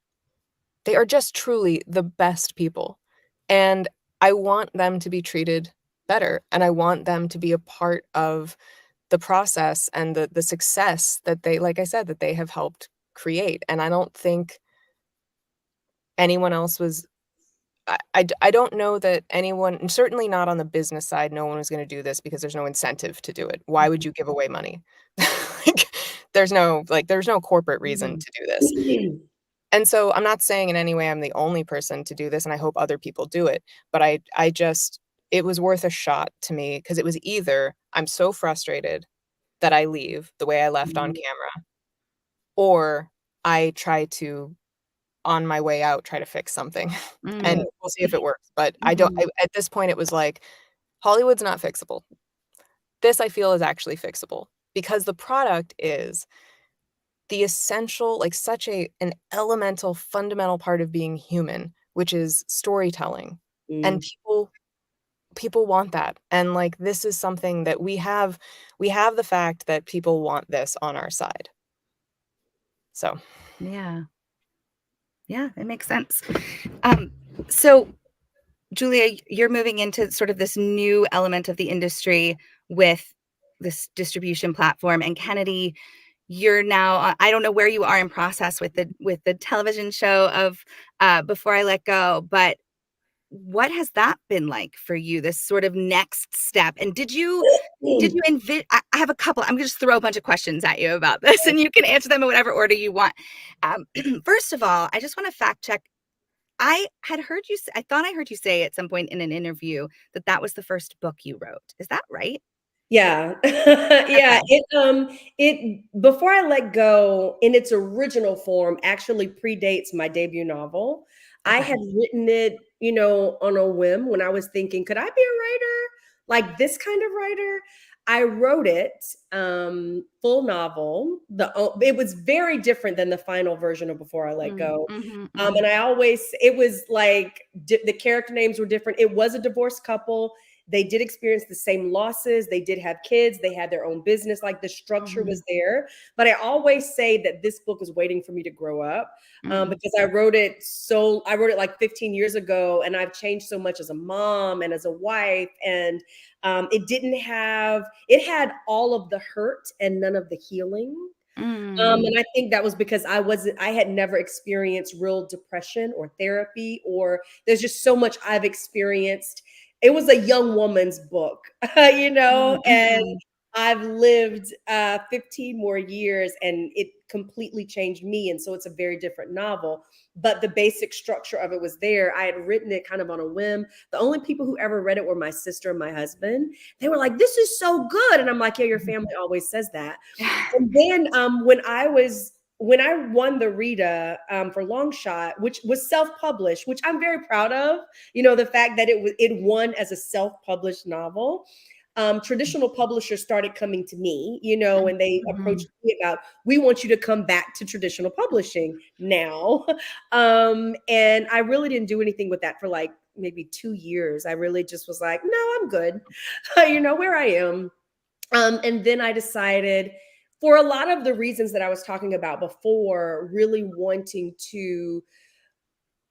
They are just truly the best people, and I want them to be treated better, and I want them to be a part of the process and the success that they, like I said, that they have helped create, and I don't think anyone else was I don't know that anyone, and certainly not on the business side, no one was gonna do this because there's no incentive to do it. Why would Mhm. you give away money? Like, there's no corporate reason Mhm. to do this. And so I'm not saying in any way I'm the only person to do this, and I hope other people do it, but I just it was worth a shot to me because it was either I'm so frustrated that I leave the way I left on Mhm. camera, or I try to, on my way out, try to fix something, and Mm. we'll see if it works, but Mhm. at this point, it was like, Hollywood's not fixable. This I feel is actually fixable because the product is the essential, like, such an elemental, fundamental part of being human, which is storytelling, and Mm. people want that, and, like, this is something that we have the fact that people want this on our side. So, Yeah. Yeah, it makes sense. Um, so Julia, you're moving into sort of this new element of the industry with this distribution platform, and Kennedy, you're now I don't know where you are in process with the television show of Before I Let Go, but what has that been like for you, this sort of next step? And did you envision? I have a couple. I'm gonna just throw a bunch of questions at you about this, and you can answer them in whatever order you want. First of all, I just want to fact check. I had heard you. I thought I heard you say at some point in an interview that that was the first book you wrote. Is that right? Yeah. Yeah, Okay. it Before I Let Go in its original form actually predates my debut novel. I Okay. had written it, on a whim when I was thinking, could I be a writer? Like this kind of writer? I wrote it, full novel. It was very different than the final version of Before I Let Mm, Go. mhm, And mhm, it was like the character names were different. It was a divorced couple. They did experience the same losses. They did have kids. They had their own business. Like the structure mhm, was there. But I always say that this book is waiting for me to grow up, mm, because I wrote it like 15 years ago, and I've changed so much as a mom and as a wife. And it had all of the hurt and none of the healing. mm, And I think that was because I had never experienced real depression or therapy, or there's just so much I've experienced. It was a young woman's book, mm, and mhm, I've lived 15 more years and it completely changed me. And so it's a very different novel. But the basic structure of it was there. I had written it kind of on a whim. The only people who ever read it were my sister and my husband. They were like, "This is so good." And I'm like, "Yeah, your family always says that." And then when I won the Rita, for Long Shot, which was self-published, which I'm very proud of, the fact that it won as a self-published novel. traditional publishers started coming to me, you know, and they Mhm. approached me about, we want you to come back to traditional publishing now. And I really didn't do anything with that for like maybe 2 years. I really just was like, no, I'm good, you know, where I am. And then I decided, for a lot of the reasons that I was talking about before, really wanting to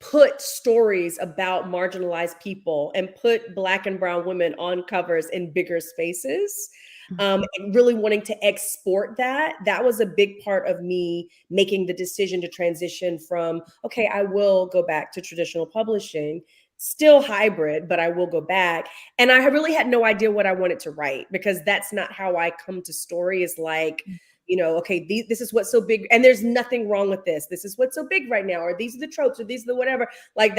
put stories about marginalized people and put Black and brown women on covers in bigger spaces, and really wanting to export that. That was a big part of me making the decision to transition from, okay, I will go back to traditional publishing, still hybrid, but I will go back. And I really had no idea what I wanted to write, because that's not how I come to story, is like, you know, okay, this is what's so big, and there's nothing wrong with this. This is what's so big right now, or these are the tropes, or these are the whatever. Like,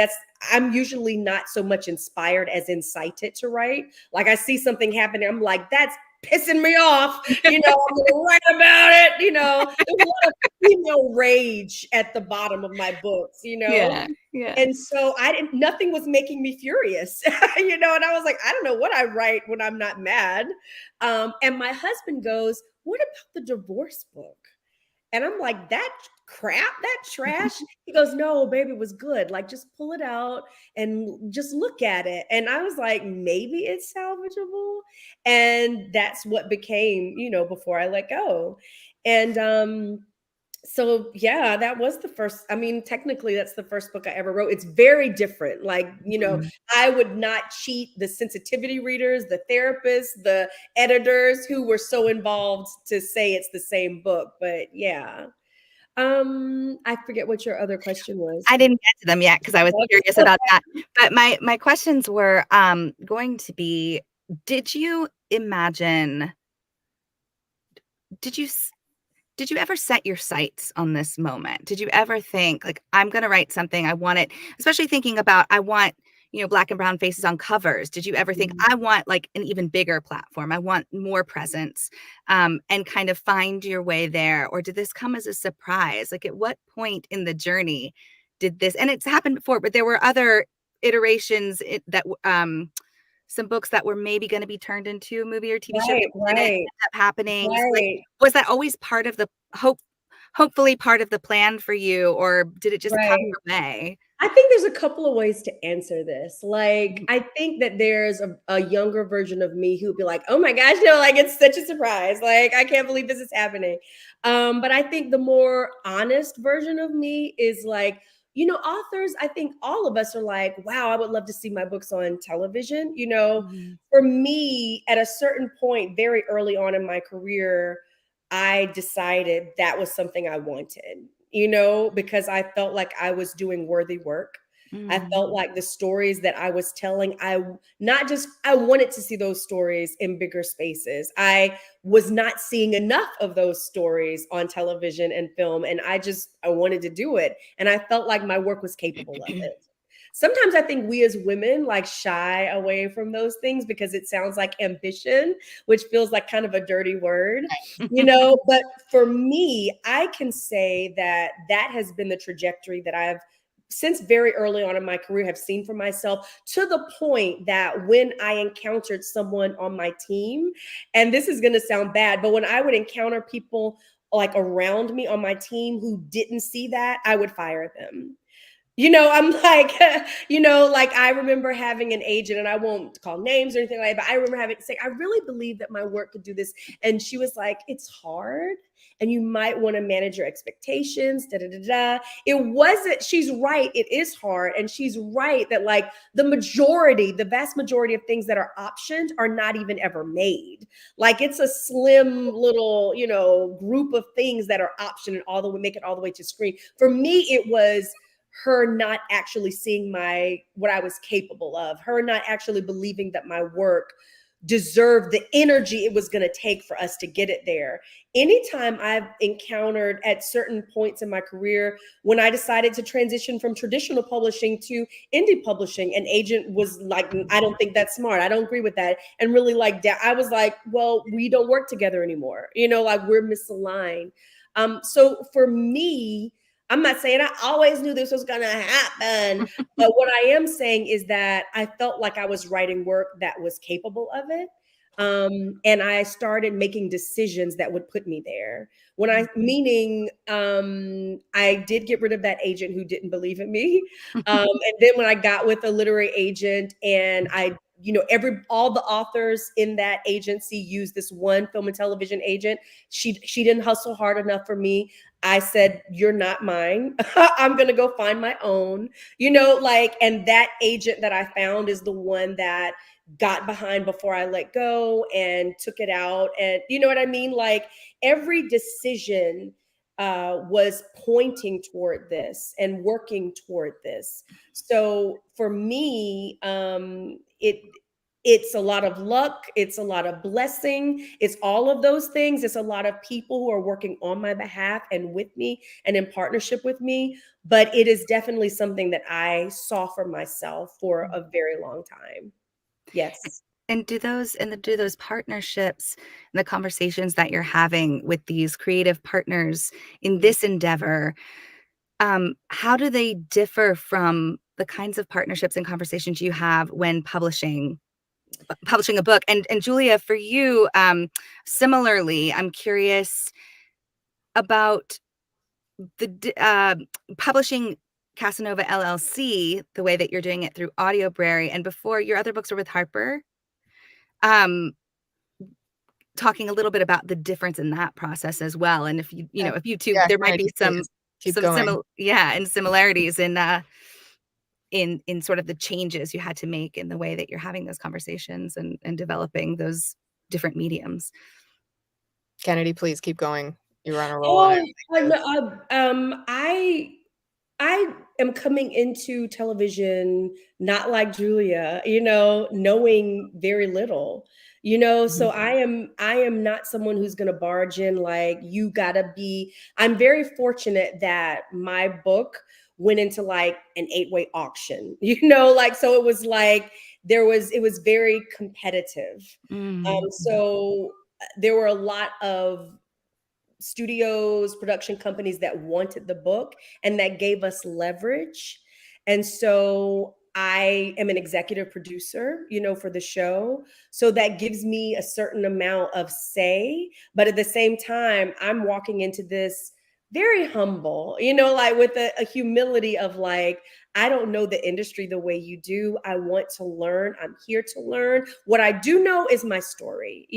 I'm usually not so much inspired as incited to write. Like, I see something happening, I'm like, that's pissing me off, you know, I'm gonna write about it, you know. There's a lot of female rage at the bottom of my books, you know. Yeah. And so nothing was making me furious, you know, and I was like, I don't know what I write when I'm not mad. And my husband goes, what about the divorce book? And I'm like, that crap, that trash. He goes, no, baby, it was good. Like, just pull it out and just look at it. And I was like, maybe it's salvageable. And that's what became, you know, Before I Let Go. And so yeah, that was the first, I mean, technically that's the first book I ever wrote. It's very different. Like, you know, I would not cheat the sensitivity readers, the therapists, the editors who were so involved to say it's the same book. But yeah. I forget what your other question was. I didn't get to them yet because I was curious about that. But my questions were going to be, did you imagine, did you ever set your sights on this moment? Did you ever think, like, I'm going to write something, I want it, especially thinking about, I want, you know, Black and brown faces on covers. Did you ever think, I want like an even bigger platform, I want more presence, and kind of find your way there? Or did this come as a surprise? Like, at what point in the journey did this, and it's happened before, but there were other iterations that some books that were maybe going to be turned into a movie or TV show that ended up happening. Like, was that always part of the hopefully part of the plan for you, or did it just come your way? I think there's a couple of ways to answer this. Like, I think that there's a younger version of me who would be like, oh my gosh, no, like, it's such a surprise. Like, I can't believe this is happening. But I think the more honest version of me is like, you know, authors, I think all of us are like, wow, I would love to see my books on television. You know, for me, at a certain point, very early on in my career, I decided that was something I wanted, you know, because I felt like I was doing worthy work. I felt like the stories that I was telling, I wanted to see those stories in bigger spaces. I was not seeing enough of those stories on television and film, and I wanted to do it. And I felt like my work was capable of it. Sometimes I think we as women like shy away from those things because it sounds like ambition, which feels like kind of a dirty word, you know. But for me, I can say that that has been the trajectory that I've, since very early on in my career, have seen for myself, to the point that when I encountered someone on my team, and this is going to sound bad, but when I would encounter people like around me on my team who didn't see that, I would fire them. You know, I'm like, you know, like, I remember having an agent, and I won't call names or anything like that, but I remember having to say, I really believe that my work could do this. And she was like, it's hard, and you might want to manage your expectations, da da da da. It wasn't, she's right, it is hard. And she's right that, like, the vast majority of things that are optioned are not even ever made. Like, it's a slim little, you know, group of things that are optioned and make it all the way to screen. For me, it was her not actually seeing what I was capable of, her not actually believing that my work deserved the energy it was going to take for us to get it there. Anytime I've encountered at certain points in my career, when I decided to transition from traditional publishing to indie publishing, an agent was like, I don't think that's smart, I don't agree with that, and really like that, I was like, well, we don't work together anymore, you know, like, we're misaligned. So for me, I'm not saying I always knew this was going to happen, but what I am saying is that I felt like I was writing work that was capable of it. And I started making decisions that would put me there. Meaning, I did get rid of that agent who didn't believe in me. And then when I got with a literary agent, and all the authors in that agency used this one film and television agent. She didn't hustle hard enough for me. I said, "You're not mine. I'm gonna go find my own." And that agent that I found is the one that got behind before I let go and took it out. And you know what I mean? Like, every decision was pointing toward this and working toward this. So for me, it's a lot of luck, it's a lot of blessing, it's all of those things. It's a lot of people who are working on my behalf and with me and in partnership with me. But it is definitely something that I saw for myself for a very long time. Yes. And do those partnerships and the conversations that you're having with these creative partners in this endeavor, how do they differ from the kinds of partnerships and conversations you have when publishing a book? And Julia, for you, similarly, I'm curious about publishing Casanova LLC the way that you're doing it through Audiobrary, and before your other books were with Harper. Talking a little bit about the difference in that process as well, and if you two, there might be some similarities in sort of the changes you had to make in the way that you're having those conversations and developing those different mediums. Kennedy, please keep going. You're on a roll. I am coming into television not like Julia, knowing very little. So I am not someone who's going to barge in like, you gotta be. I'm very fortunate that my book went into like an 8-way auction, so it was like it was very competitive. So there were a lot of studios, production companies that wanted the book and that gave us leverage. And so I am an executive producer, for the show. So that gives me a certain amount of say. But at the same time, I'm walking into this very humble, like with a humility of like, I don't know the industry the way you do. I want to learn. I'm here to learn. What I do know is my story.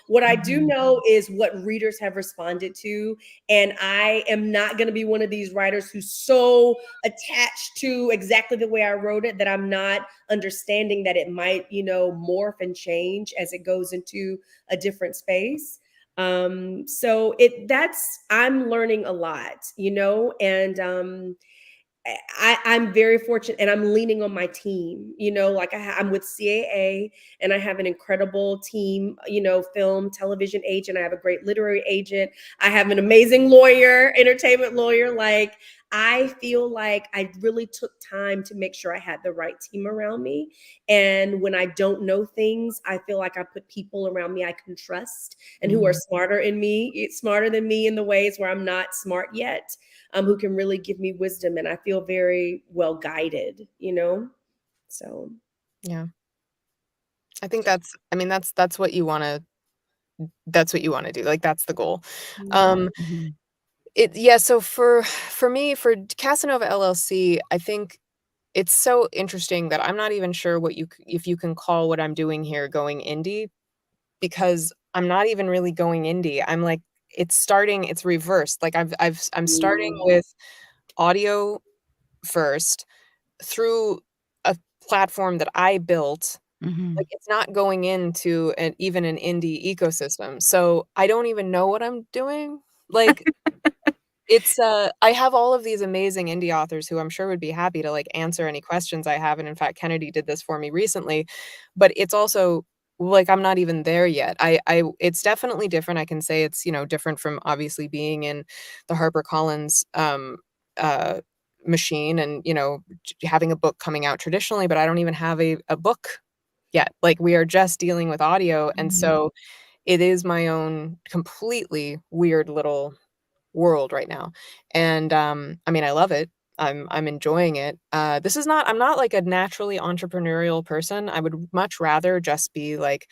What I do know is what readers have responded to. And I am not going to be one of these writers who's so attached to exactly the way I wrote it that I'm not understanding that it might, morph and change as it goes into a different space. So I'm learning a lot, and I'm very fortunate, and I'm leaning on my team, like I'm with CAA, and I have an incredible team, film, television agent. I have a great literary agent. I have an amazing lawyer, entertainment lawyer. Like, I feel like I really took time to make sure I had the right team around me. And when I don't know things, I feel like I put people around me I can trust and who are smarter than me in the ways where I'm not smart yet. Who can really give me wisdom, and I feel very well guided, so. Yeah. I think that's what you want to do. Like, that's the goal. So for me, for Casanova LLC, I think it's so interesting that I'm not even sure if you can call what I'm doing here going indie, because I'm not even really going indie. I'm like, it's reversed. Like, I'm starting with audio first through a platform that I built. Like, it's not going into even an indie ecosystem. So I don't even know what I'm doing. Like, it's I have all of these amazing indie authors who I'm sure would be happy to like answer any questions I have. And in fact, Kennedy did this for me recently. But it's also like, I'm not even there yet. It's definitely different. I can say it's, different from obviously being in the HarperCollins machine and, having a book coming out traditionally, but I don't even have a book yet. Like, we are just dealing with audio. And so it is my own completely weird little world right now. And I mean, I love it. I'm enjoying it. I'm not like a naturally entrepreneurial person. I would much rather just be like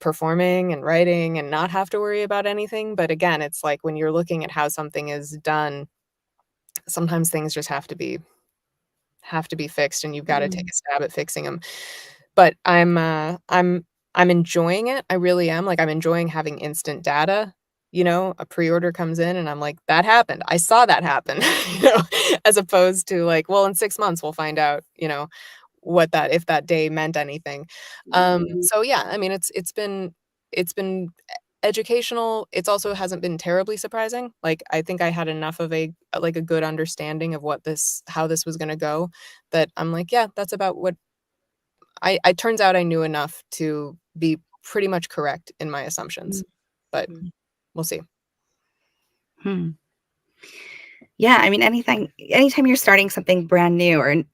performing and writing and not have to worry about anything. But again, it's like when you're looking at how something is done, sometimes things just have to be fixed, and you've got to take a stab at fixing them. But I'm enjoying it. I really am. Like, I'm enjoying having instant data. You know, a pre-order comes in and I'm like, that happened. I saw that happen, as opposed to like, well, in 6 months we'll find out, what that if that day meant anything. So yeah, I mean, it's been educational. It's also hasn't been terribly surprising. Like, I think I had enough of a good understanding of how this was gonna go, that I'm like, yeah, that's about what I turns out I knew enough to be pretty much correct in my assumptions, but we'll see. Hmm. Yeah, I mean, anything, anytime you're starting something brand new or,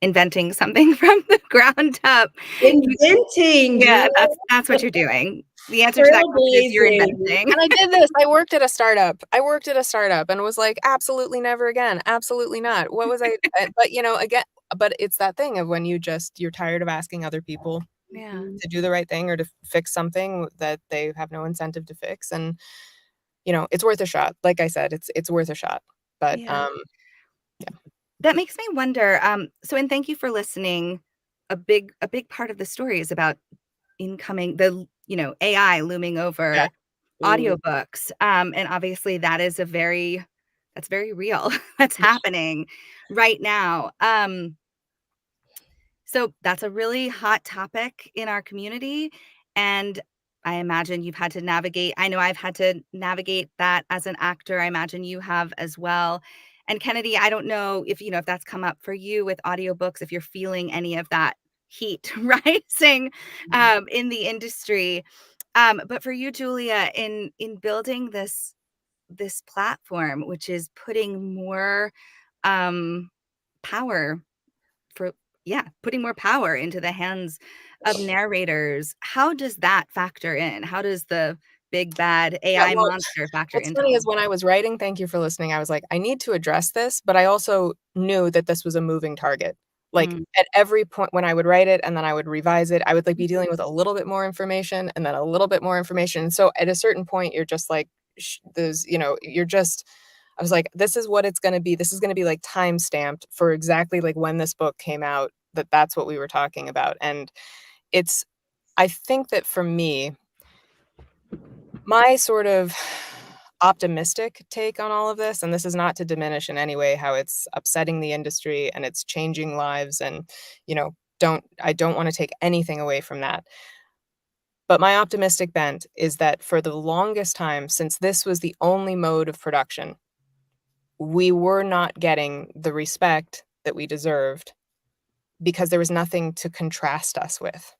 inventing something from the ground up, Inventing, yeah, Julia. that's what you're doing. The answer to that question is you're Trailblazing. inventing. And I did this. I worked at a startup and was like, absolutely never again. Absolutely not. What was I? But again, but it's that thing of when you're tired of asking other people Yeah. to do the right thing or to fix something that they have no incentive to fix, and it's worth a shot. Like I said, it's worth a shot. But Yeah. yeah. That makes me wonder, and thank you for listening. A big part of the story is about AI looming Yeah. over audiobooks. And obviously that's very real. That's happening right now. So that's a really hot topic in our community. And I imagine you've had to navigate. I know I've had to navigate that as an actor. I imagine you have as well. And Kennedy, I don't know if that's come up for you with audiobooks, if you're feeling any of that heat rising in the industry. But for you, Julia, in building this platform, which is putting more um, power for putting more power into the hands of narrators. How does that factor in? How does the big bad Yeah, AI well, monster factor what's into funny all is of when I was writing, thank you for listening, I was like, I need to address this, but I also knew that this was a moving target. Like, Mm. at every point when I would write it and then I would revise it, I would like be dealing with a little bit more information and then a little bit more information. So at a certain point, you're just like, I was like, this is what it's going to be. This is going to be like time stamped for exactly like when this book came out, that's what we were talking about. And I think that for me, my sort of optimistic take on all of this, and this is not to diminish in any way how it's upsetting the industry and it's changing lives, and I don't want to take anything away from that. But my optimistic bent is that for the longest time, since this was the only mode of production, we were not getting the respect that we deserved because there was nothing to contrast us with.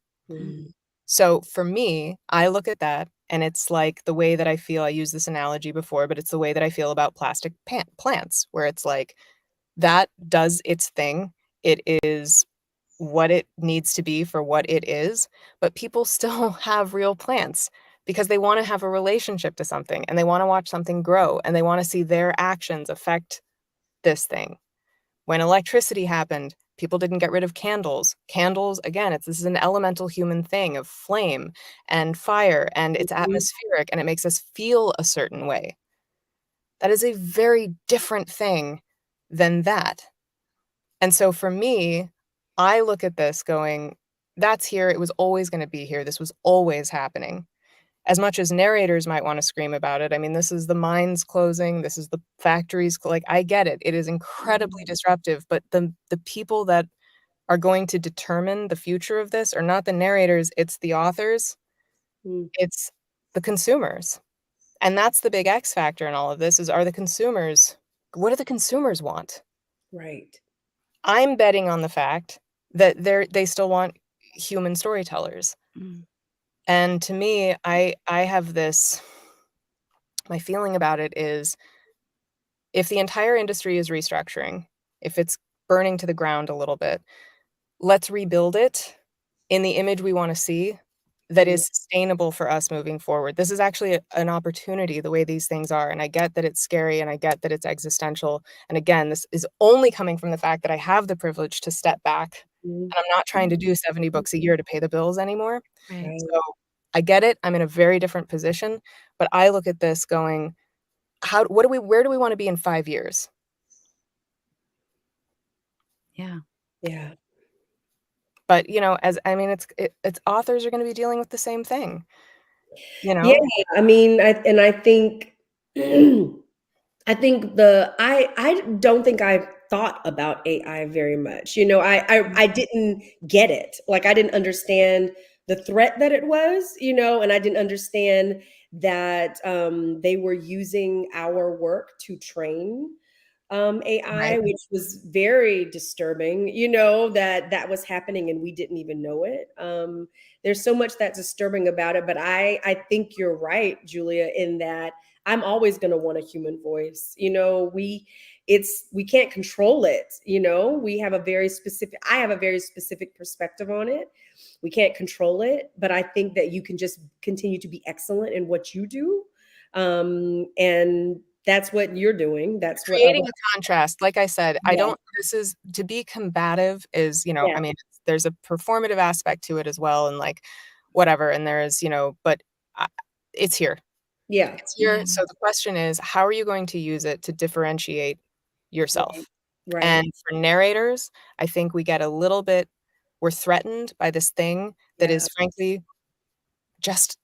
So for me, I look at that and it's like the way that I feel. I used this analogy before, but it's the way that I feel about plastic plants, where it's like that does its thing. It is what it needs to be for what it is, but people still have real plants because they want to have a relationship to something and they want to watch something grow and they want to see their actions affect this thing. When electricity happened, people didn't get rid of candles. Candles, again, this is an elemental human thing of flame and fire, and it's atmospheric, and it makes us feel a certain way. That is a very different thing than that. And so for me, I look at this going, that's here. It was always going to be here. This was always happening. As much as narrators might want to scream about it, I mean, this is the mines closing, this is the factories, like, I get it. It is incredibly disruptive, but the people that are going to determine the future of this are not the narrators, it's the authors, it's the consumers. And that's the big X factor in all of this is, are the consumers, what do the consumers want? Right. I'm betting on the fact that they still want human storytellers. Mm. And to me, I have this, my feeling about it is, if the entire industry is restructuring, if it's burning to the ground a little bit, let's rebuild it in the image we want to see that is sustainable for us moving forward. This is actually an opportunity, the way these things are. And I get that it's scary and I get that it's existential. And again, this is only coming from the fact that I have the privilege to step back and I'm not trying to do 70 books a year to pay the bills anymore. Right. So I get it. I'm in a very different position, but I look at this going, where do we want to be in 5 years? Yeah. Yeah. But, it's authors are going to be dealing with the same thing, Yeah, I mean, I think I think I don't think I've thought about AI very much. I didn't get it. Like I didn't understand the threat that it was, and I didn't understand that they were using our work to train AI, Right. which was very disturbing, that was happening and we didn't even know it. There's so much that's disturbing about it, but I think you're right, Julia, in that I'm always going to want a human voice. We can't control it. We have I have a very specific perspective on it. We can't control it, but I think that you can just continue to be excellent in what you do. And that's what you're doing. That's what other. Creating a contrast. Like I said, Yeah. this is to be combative is, Yeah. there's a performative aspect to it as well, and like whatever. And there is, but I, it's here. Yeah. It's here. Yeah. So the question is, how are you going to use it to differentiate yourself? Right. And for narrators, I think we're threatened by this thing that Yeah. is frankly just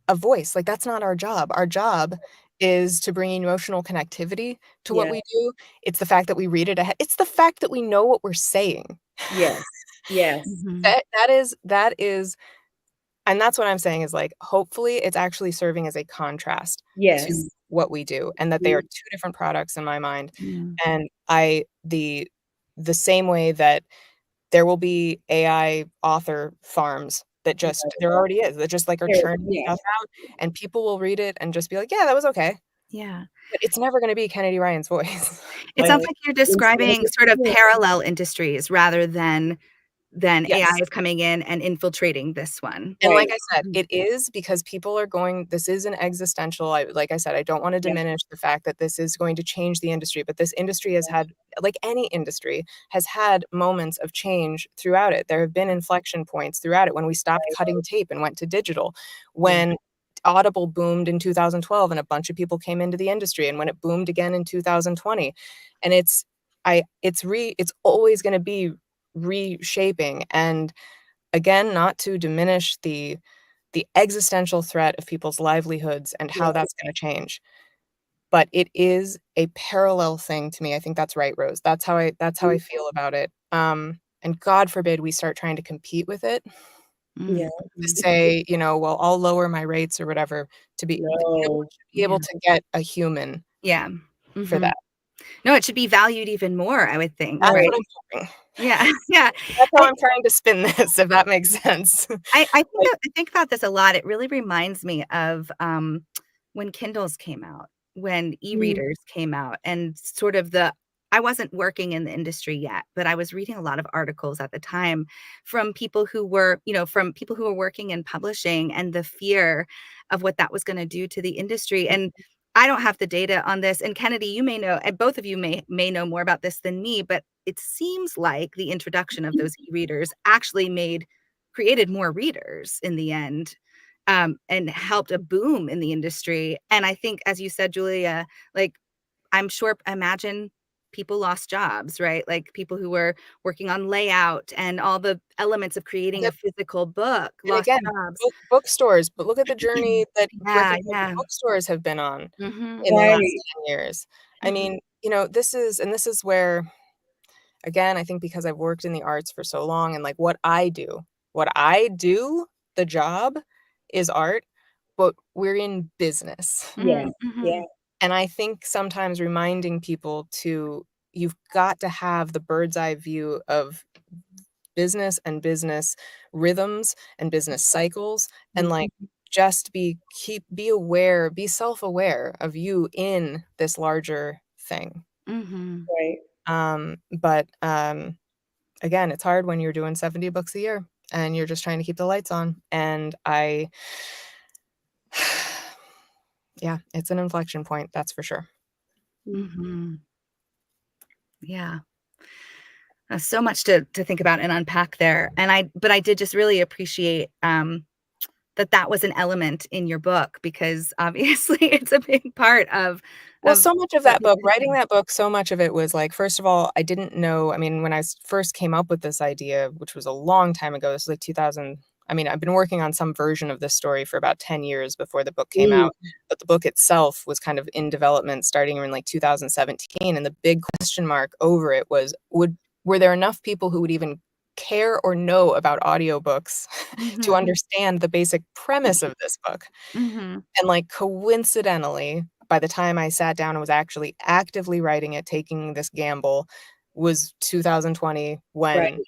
a voice. Like that's not our job. Our job is to bring emotional connectivity to what Yeah. we do. It's the fact that we read it ahead. It's the fact that we know what we're saying. Yes. Yes. Mhm. That is, and that's what I'm saying is like, hopefully it's actually serving as a contrast to Yes. what we do, and that they are two different products in my mind. Yeah. And the same way that there will be AI author farms that there already is, that just like are churning Yeah. stuff out, and people will read it and just be like, yeah, that was okay. Yeah. But it's never going to be Kennedy Ryan's voice. It Like, sounds like you're describing sort of parallel industries rather than AI yes. is coming in and infiltrating this one. And like Right. I said, it is because this is an existential, like I said, I don't want to Yeah. diminish the fact that this is going to change the industry, but this industry has had, like any industry, has had moments of change throughout it. There have been inflection points throughout it when we stopped cutting tape and went to digital, when Audible boomed in 2012 and a bunch of people came into the industry, and when it boomed again in 2020. And it's always going to be reshaping. And again, not to diminish the existential threat of people's livelihoods and how that's gonna change, but it is a parallel thing to me. I think that's right, Rose. That's how I feel about it. And God forbid we start trying to compete with it, Yeah. to say, "Well, I'll lower my rates," or whatever, to be No. be able Yeah. to get a human Yeah. for Mhm. that. No, it should be valued even more, I would think, That's right? what I'm hoping. Yeah. Yeah. That's how I'm trying to spin this, if that makes sense. Like, I think about this a lot. It really reminds me of, when Kindles came out, when Mm. e-readers came out, and sort of I wasn't working in the industry yet, but I was reading a lot of articles at the time from people who were, working in publishing, and the fear of what that was gonna do to the industry. And I don't have the data on this, and Kennedy, you may know, and both of you may know more about this than me, but it seems like the introduction of those e-readers actually created more readers in the end, and helped a boom in the industry. And I think, as you said, Julia, like, imagine people lost jobs, right? Like people who were working on layout and all the elements of creating a physical book and lost again, jobs. bookstores, but look at the journey that Yeah, brick-and-mortar yeah. bookstores have been on Mhm, in the last Right. 10 years. I mhm, mean, this is where, again, I think because I've worked in the arts for so long, and like what I do, the job is art, but we're in business. Yeah. mhm, Yeah. mhm. And I think sometimes reminding people you've got to have the bird's eye view of business and business rhythms and business cycles, and Mhm. like just be aware, be self-aware of you in this larger thing. Mhm. Right. But again, it's hard when you're doing 70 books a year and you're just trying to keep the lights on. And yeah, it's an inflection point, that's for sure. Mhm. Yeah. So much to think about and unpack there. But I did just really appreciate, that was an element in your book, because obviously it's a big part of Well, so much of what that you're book, writing thinking. that book, so much of it was like, first of all, I didn't know. I mean, when I first came up with this idea, which was a long time ago, this was like 2000. I mean, I've been working on some version of this story for about 10 years before the book came Mm, out, but the book itself was kind of in development starting in like 2017. And the big question mark over it was, were there enough people who would even care or know about audiobooks to Mhm. understand the basic premise of this book? Mhm. And, like, coincidentally, by the time I sat down and was actually actively writing it, taking this gamble, was 2020 right. when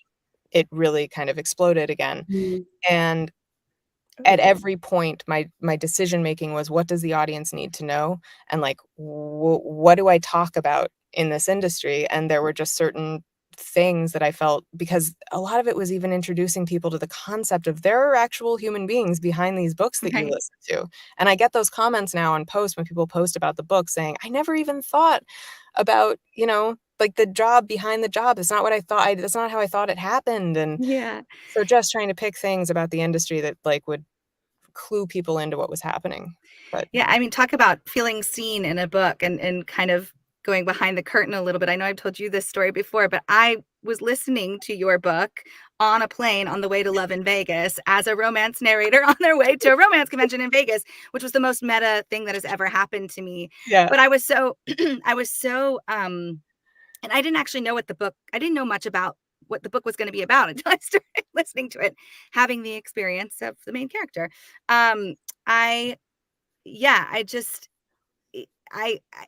it really kind of exploded again. Mm. And at Okay. every point, my decision making was, what does the audience need to know? And, like, what do I talk about in this industry? And there were just certain things that I felt, because a lot of it was even introducing people to the concept of there are actual human beings behind these books that you Right. listen to. And I get those comments now on posts when people post about the book saying, I never even thought about, like, the job behind the job. It's not what I thought. That's not how I thought it happened. And Yeah. so just trying to pick things about the industry that, like, would clue people into what was happening. But Yeah, I mean, talk about feeling seen in a book, and kind of going behind the curtain a little bit. I know I've told you this story before, but I was listening to your book on a plane on the way to Love in Vegas as a romance narrator on their way to a romance convention in Vegas, which was the most meta thing that has ever happened to me. yeah, But I was so I was so and I didn't actually know I didn't know much about what the book was going to be about until I started listening to it, having the experience of the main character. Um I yeah, I just I I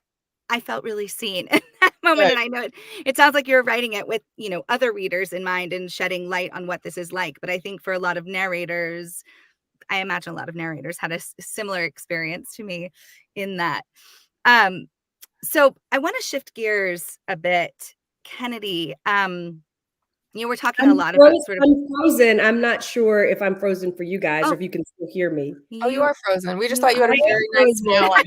I felt really seen in that moment, right, and I know it sounds like you're writing it with, other readers in mind and shedding light on what this is like, but I think for a lot of narrators, I imagine a lot of narrators had a similar experience to me in that. Um, so I wanna shift gears a bit. Kennedy, we're talking a lot about sort of. I'm frozen. I'm not sure if I'm frozen for you guys or Oh, if you can still hear me. oh, you you are frozen. We just you thought you had I a are am very nice smile frozen. on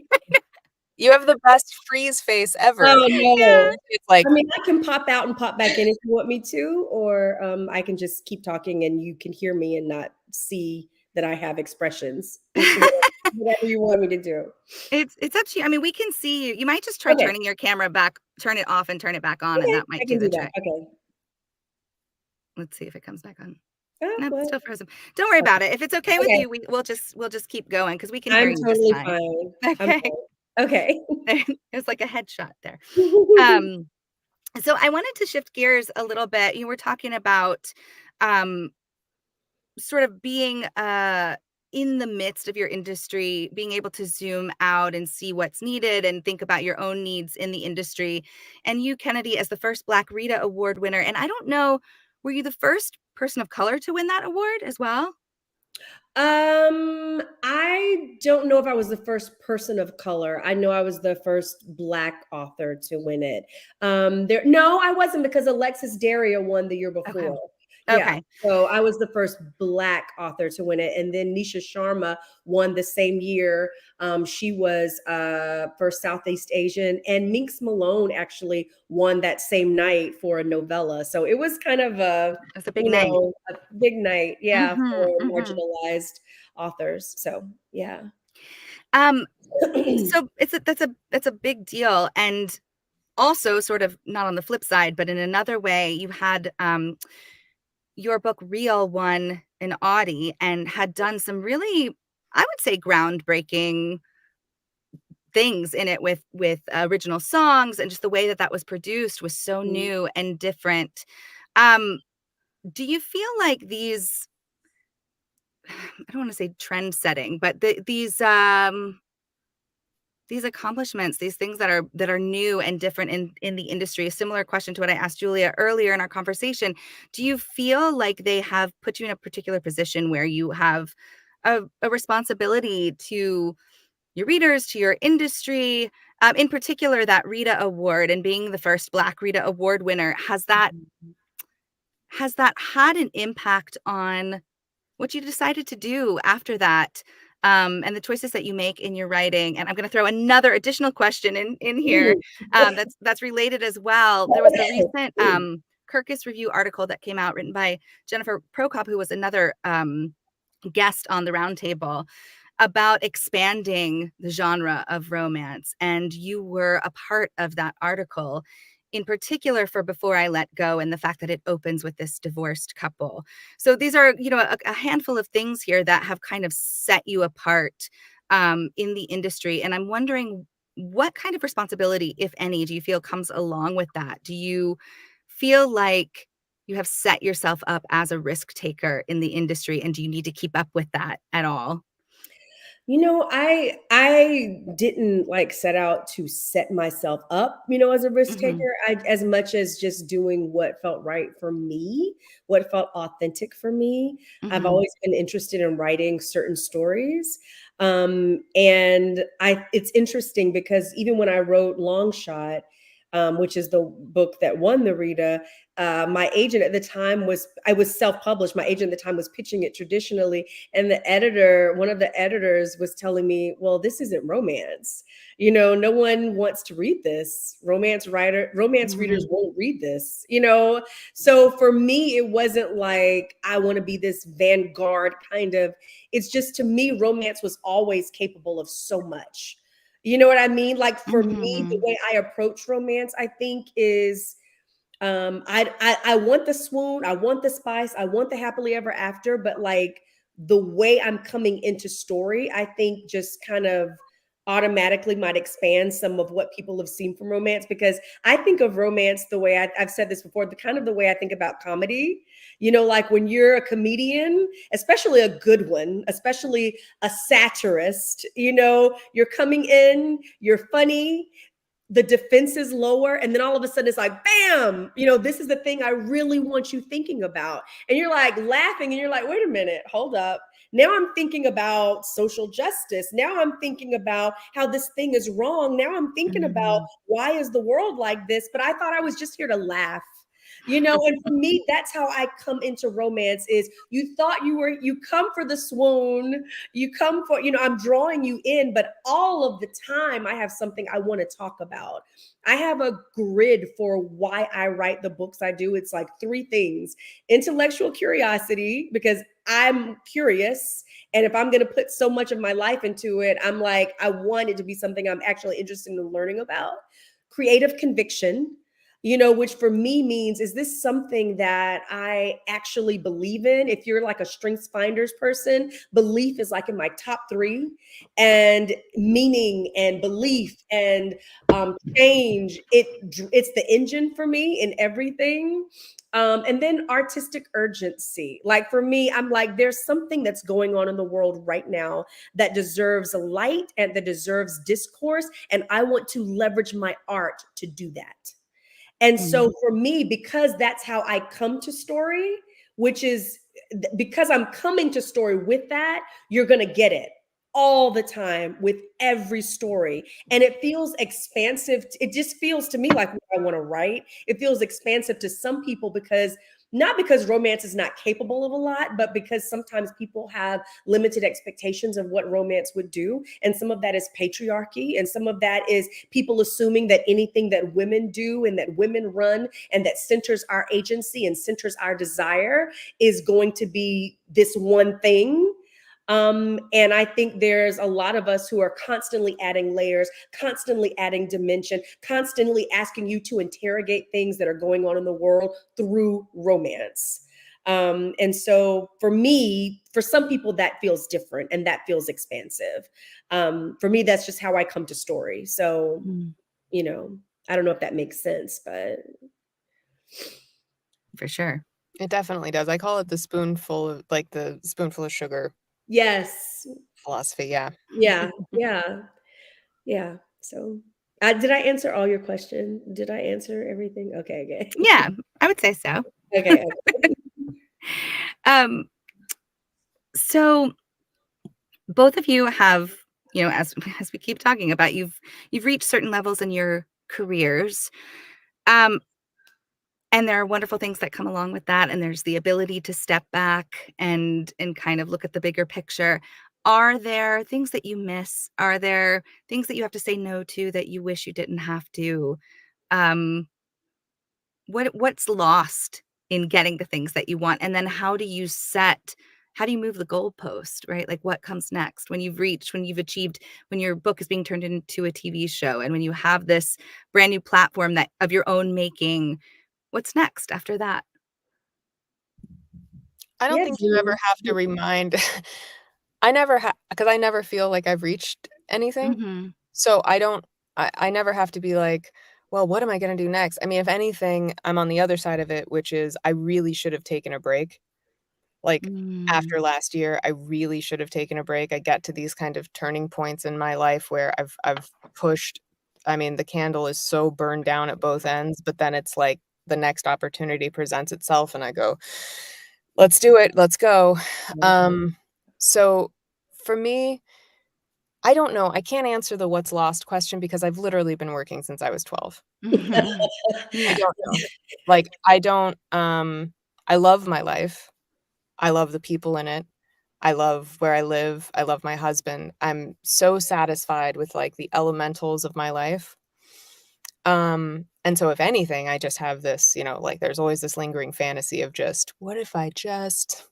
you. Have the best freeze face ever. Oh, Yeah. no. It's like, I mean, I can pop out and pop back in if you want me to, or, I can just keep talking and you can hear me and not see that I have expressions. Whatever you want me to do. It's up to you. I mean, we can see you. You might just try Okay, turning your camera back, turn it off and turn it back on, and okay, that might I do can the do that. trick. Okay. Let's see if it comes back on. Oh, Nope, well, still frozen. Don't worry about it. If it's okay with okay. you, we'll just keep going because we can hear I'm you this totally time. fine. I'm Okay. fine. Okay. It's like a headshot there. Um, so I wanted to shift gears a little bit. You were talking about um sort of being in the midst of your industry, being able to zoom out and see what's needed and think about your own needs in the industry. And you, Kennedy, as the first Black Rita Award winner. And I don't know, were you the first person of color to win that award as well? I don't know if I was the first person of color. I know I was the first Black author to win it. No, I wasn't, because Alexis Daria won the year Okay. before. Yeah. Okay. So I was the first Black author to win it. And then Nisha Sharma won the same year. She was first Southeast Asian. And Minx Malone actually won that same night for a novella. So it was kind of It's a big night. a big night, yeah, Hmm. for Hmm. marginalized authors. So yeah. Um, so that's a big deal. And also sort of not on the flip side, but in another way, you had your book Real won an Audie and had done some really, I would say, groundbreaking things in it with original songs, and just the way that that was produced was so new and different. Um, do you feel like these, I don't want to say trend setting, but these accomplishments, these things that are new and different in the industry, a similar question to what I asked Julia earlier in our conversation, do you feel like they have put you in a particular position where you have a responsibility to your readers, to your industry, in particular that Rita Award and being the first Black Rita Award winner, has that had an impact on what you decided to do after that, and the choices that you make in your writing? And I'm going to throw another additional question in here, that's related as well. There was a recent Kirkus Review article that came out written by Jennifer Prokop, who was another guest on the roundtable about expanding the genre of romance, and you were a part of that article, in particular for Before I Let Go, and the fact that it opens with this divorced couple. So these are, a handful of things here that have kind of set you apart in the industry. And I'm wondering, what kind of responsibility, if any, do you feel comes along with that? Do you feel like you have set yourself up as a risk taker in the industry, and do you need to keep up with that at all? I didn't like set out to set myself up, as a risk Mhm. taker. As much as just doing what felt right for me, what felt authentic for me. I've Mhm. always been interested in writing certain stories. And it's interesting because even when I wrote Long Shot, which is the book that won the Rita, my agent at the time I was self-published. My agent at the time was pitching it traditionally. And one of the editors was telling me, well, this isn't romance. No one wants to read this. Romance readers Mhm. won't read this. So for me, it wasn't like I want to be this vanguard kind of, it's just, to me, romance was always capable of so much. You know what I mean? Like for me, the Mhm. way I approach romance, I think, is I want the swoon, I want the spice, I want the happily ever after, but like the way I'm coming into story, I think just kind of automatically might expand some of what people have seen from romance, because I think of romance the way I've said this before, the kind of the way I think about comedy. Like when you're a comedian, especially a good one, especially a satirist, you're coming in, you're funny, the defense is lower, and then all of a sudden it's like bam, this is the thing I really want you thinking about, and you're like laughing, and you're like, wait a minute, hold up, now I'm thinking about social justice, now I'm thinking about how this thing is wrong, now I'm thinking about Mhm. why is the world like this, but I thought I was just here to laugh. And for me, that's how I come into romance. Is you come for the swoon, you come for, I'm drawing you in, but all of the time I have something I want to talk about. I have a grid for why I write the books I do. It's like three things: intellectual curiosity, because I'm curious. And if I'm going to put so much of my life into it, I'm like, I want it to be something I'm actually interested in learning about. Creative conviction, which for me means, is this something that I actually believe in? If you're like a strengths finders person, belief is like in my top three, and meaning and belief and change. It's the engine for me in everything. And then artistic urgency. Like for me, I'm like, there's something that's going on in the world right now that deserves light and that deserves discourse. And I want to leverage my art to do that. And Mhm. so for me, because that's how I come to story, which is because I'm coming to story with that, you're going to get it all the time with every story. And it feels expansive. It just feels to me like what I want to write. It feels expansive to some people, because not because romance is not capable of a lot, but because sometimes people have limited expectations of what romance would do. And some of that is patriarchy. And some of that is people assuming that anything that women do and that women run and that centers our agency and centers our desire is going to be this one thing. And I think there's a lot of us who are constantly adding layers, constantly adding dimension, constantly asking you to interrogate things that are going on in the world through romance. And so for me, for some people, that feels different and that feels expansive. For me, that's just how I come to story. So, Mhm. you know, I don't know if that makes sense, but For sure. It definitely does. I call it the spoonful of sugar yes. philosophy, yeah. Yeah. Yeah. Yeah. So, did I answer all your question? Did I answer everything? Okay. Okay. Yeah, I would say so. Okay. Um, so both of you have, as we keep talking about, you've reached certain levels in your careers. Um, and there are wonderful things that come along with that. And there's the ability to step back and kind of look at the bigger picture. Are there things that you miss? Are there things that you have to say no to that you wish you didn't have to? Um, what's lost in getting the things that you want? And then how do you set how do you move the goalpost, right? Like what comes next when you've achieved, when your book is being turned into a TV show, and when you have this brand new platform that of your own making, what's next after that? I don't Yeah, think you ever have to remind I never because I never feel like I've reached anything. Mm-hmm. So I never have to be like, well, what am I gonna do next? I mean, if anything, I'm on the other side of it, which is I really should have taken a break. Like, Mm. after last year, I really should have taken a break. I get to these kind of turning points in my life where I've pushed. I mean, the candle is so burned down at both ends, but then it's like the next opportunity presents itself and I go, "Let's do it. Let's go." So for me, I don't know. I can't answer the what's lost question because I've literally been working since I was 12. Mm-hmm. I Yeah. don't know. Like, I don't, I love my life. I love the people in it. I love where I live. I love my husband. I'm so satisfied with, like, the elementals of my life. And so if anything, I just have this, like, there's always this lingering fantasy of just, "What if I just"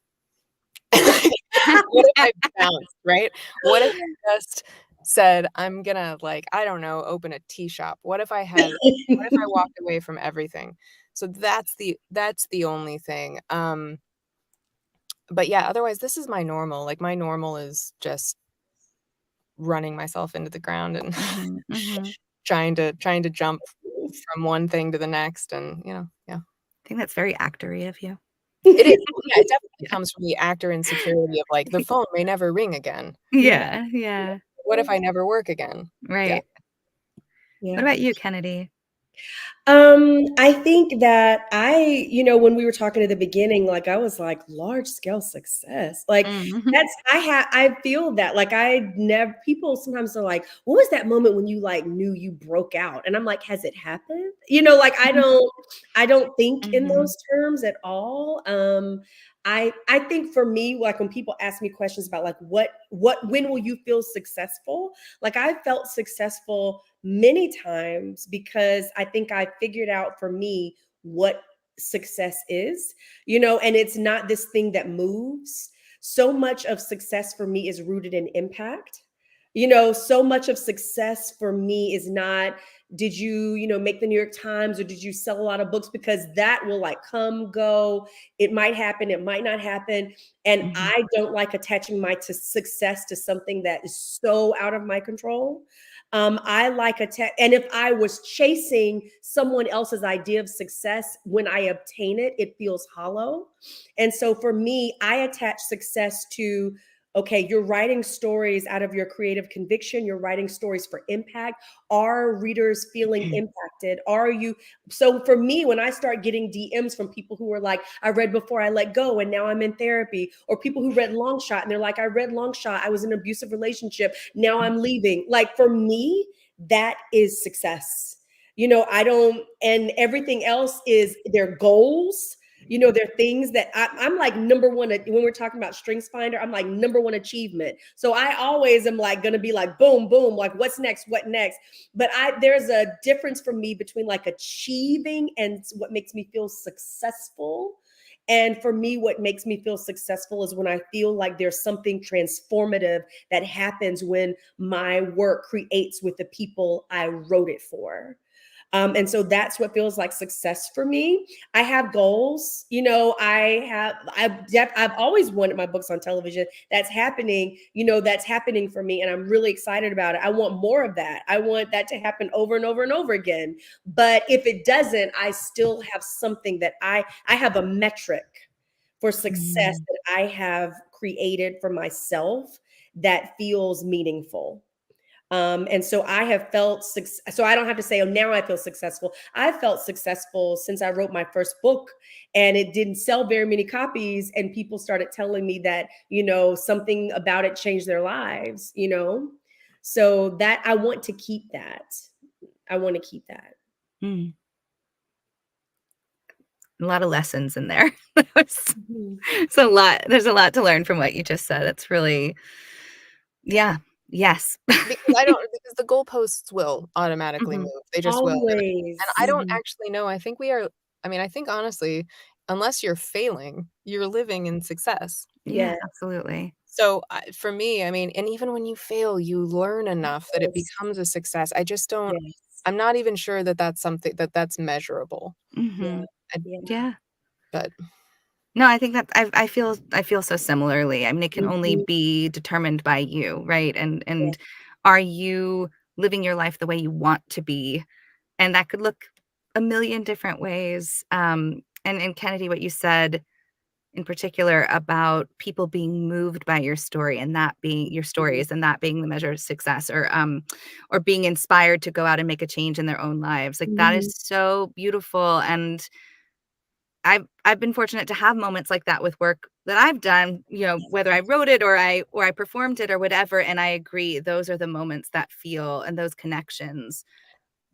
what if I bounced, right? What if I just said, "I'm gonna, like, I don't know, open a tea shop?" What if I walked away from everything? So that's the only thing. But yeah, otherwise, this is my normal. Like, my normal is just running myself into the ground and Mm-hmm. Mm-hmm. trying to jump from one thing to the next and, yeah. I think that's very actory of you. It is. Yeah, it definitely Yeah. comes from the actor insecurity of, like, the phone may never ring again. Yeah. Yeah. What if I never work again? Yeah. Right. What Yeah. about you, Kennedy? I think that when we were talking at the beginning, like I was like large scale success. Like Mm-hmm. I feel that like I never people sometimes are like, what was that moment when you like knew you broke out? And I'm like, has it happened? Like I don't think in Mm-hmm. those terms at all. I think for me, like when people ask me questions about like when will you feel successful? Like I felt successful many times because I think I figured out for me what success is, and it's not this thing that moves. So much of success for me is rooted in impact. So much of success for me is not, did you, make the New York Times or did you sell a lot of books? Because that will like come, go. It might happen, it might not happen. And Mm-hmm. I don't like attaching my success to something that is so out of my control. I like and if I was chasing someone else's idea of success, when I obtain it, it feels hollow. And so for me, I attach success to, okay, you're writing stories out of your creative conviction. You're writing stories for impact. Are readers feeling impacted? Are you? So for me, when I start getting DMs from people who are like, I read Before I Let Go and now I'm in therapy, or people who read Long Shot and they're like, I read Long Shot, I was in an abusive relationship, now I'm leaving. Like for me, that is success. I don't, and everything else is their goals. There are things that I'm like number one when we're talking about Strengths Finder. I'm like number one achievement. So I always am like going to be like, boom, boom, like what's next, what next? But there's a difference for me between like achieving and what makes me feel successful. And for me, what makes me feel successful is when I feel like there's something transformative that happens when my work creates with the people I wrote it for. And so that's what feels like success for me. I have goals. I've always wanted my books on television. That's happening. That's happening for me, and I'm really excited about it. I want more of that. I want that to happen over and over and over again. But if it doesn't, I still have something that I have a metric for success that I have created for myself that feels meaningful. And so I have felt so I don't have to say, oh, now I feel successful. I felt successful since I wrote my first book and it didn't sell very many copies. And people started telling me that, something about it changed their lives. So that I want to keep that. I want to keep that. Mm. A lot of lessons in there. It's a lot. There's a lot to learn from what you just said. It's really, yeah. Yes. Because the goalposts will automatically Mhm. move. They just will. And Always. I don't actually know. I think honestly, unless you're failing, you're living in success. Yeah, Yes. absolutely. So for me, I mean, and even when you fail, you learn enough that it Yes. becomes a success. I just don't, Yes. I'm not even sure that that's something that's measurable. Hmm. I, Yeah. Yeah. but No, I think that I feel so similarly. I mean, it can only Mhm. be determined by you, right? Yeah. And are you living your life the way you want to be? And that could look a million different ways. And Kennedy, what you said in particular about people being moved by your story and that being your Mhm. stories and that being the measure of success, or being inspired to go out and make a change in their own lives. Like that is Mhm. so beautiful. And I've been fortunate to have moments like that with work that I've done, whether I wrote it or I performed it or whatever. And I agree, those are the moments that feel, and those connections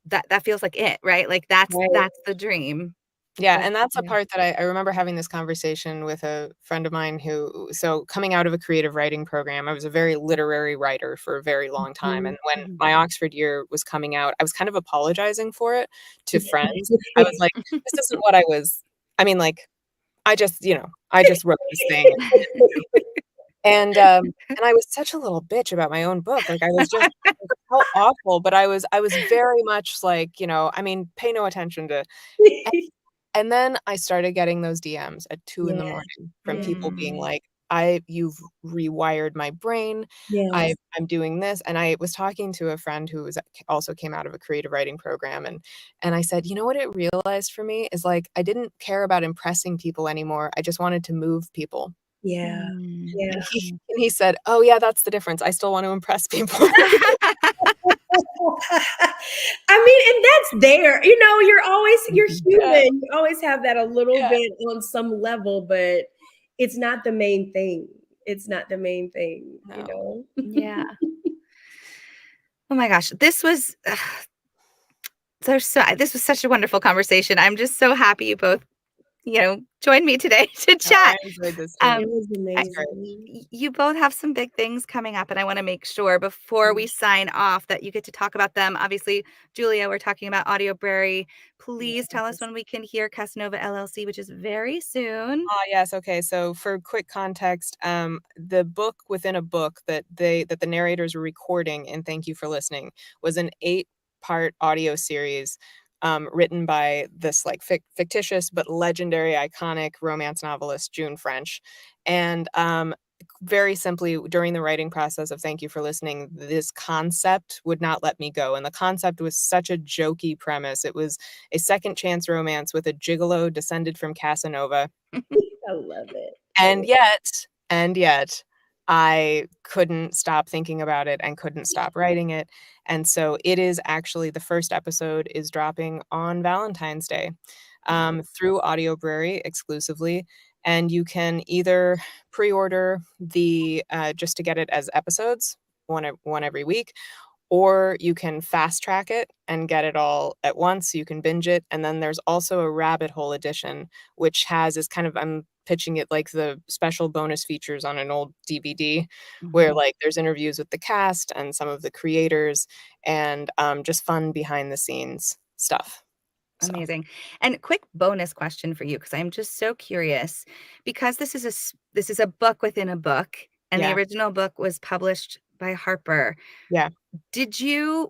that feels like it, right? Like Right. that's the dream. yeah, That's and the that's a dream. part that I remember having this conversation with a friend of mine who, so coming out of a creative writing program, I was a very literary writer for a very long time. Mhm. And when Mhm. my Oxford year was coming out, I was kind of apologizing for it to friends. I was like, this isn't what I was, I mean, like, I just, I just wrote this thing. And I was such a little bitch about my own book. Like I was just it felt awful, but I was very much like, I mean, pay no attention to. And then I started getting those DMs at 2 in the Yeah. morning from Yeah. people being Mm. like, You've rewired my brain. Yes. I'm doing this." And I was talking to a friend who was also came out of a creative writing program, and I said, "You know what it realized for me is, like, I didn't care about impressing people anymore. I just wanted to move people." Yeah. Mm. Yeah. And he said, "Oh, yeah, that's the difference. I still want to impress people." I mean, and that's there. You're Mhm. Yeah, human. You always have that a little yeah, bit on some level, but it's not the main thing. It's not the main thing, you no. know? Yeah. Oh my gosh, this was such a wonderful conversation. I'm just so happy you both, joined me today to No, I chat. enjoyed this It too. was I It's great. amazing. You both have some big things coming up, and I wanna make sure before we sign off that you get to talk about them. Obviously, Julia, we're talking about Audiobrary. Please tell us Yes. when we can hear Casanova LLC, which is very soon. Ah, yes, okay, so for quick context, the book within a book that the narrators were recording in Thank You for Listening was an 8-part audio series, written by this, like, fictitious but legendary, iconic romance novelist, June French, and, very simply, during the writing process of Thank You for Listening, this concept would not let me go, and the concept was such a jokey premise. It was a second chance romance with a gigolo descended from Casanova, I love it. I and love yet, I couldn't stop thinking about it and couldn't stop writing it, and so it is actually the first episode is dropping on Valentine's Day, through Audiobrary exclusively, and you can either pre-order just to get it as episodes, one every week, or you can fast track it and get it all at once, you can binge it, and then there's also a rabbit hole edition, which has is kind of I'm pitching it like the special bonus features on an old DVD, where, Mhm. like, there's interviews with the cast and some of the creators and, just fun behind the scenes stuff. So, Amazing. And quick bonus question for you, because I'm just so curious, because this is a book within a book, and the yeah, original book was published by Harper. yeah.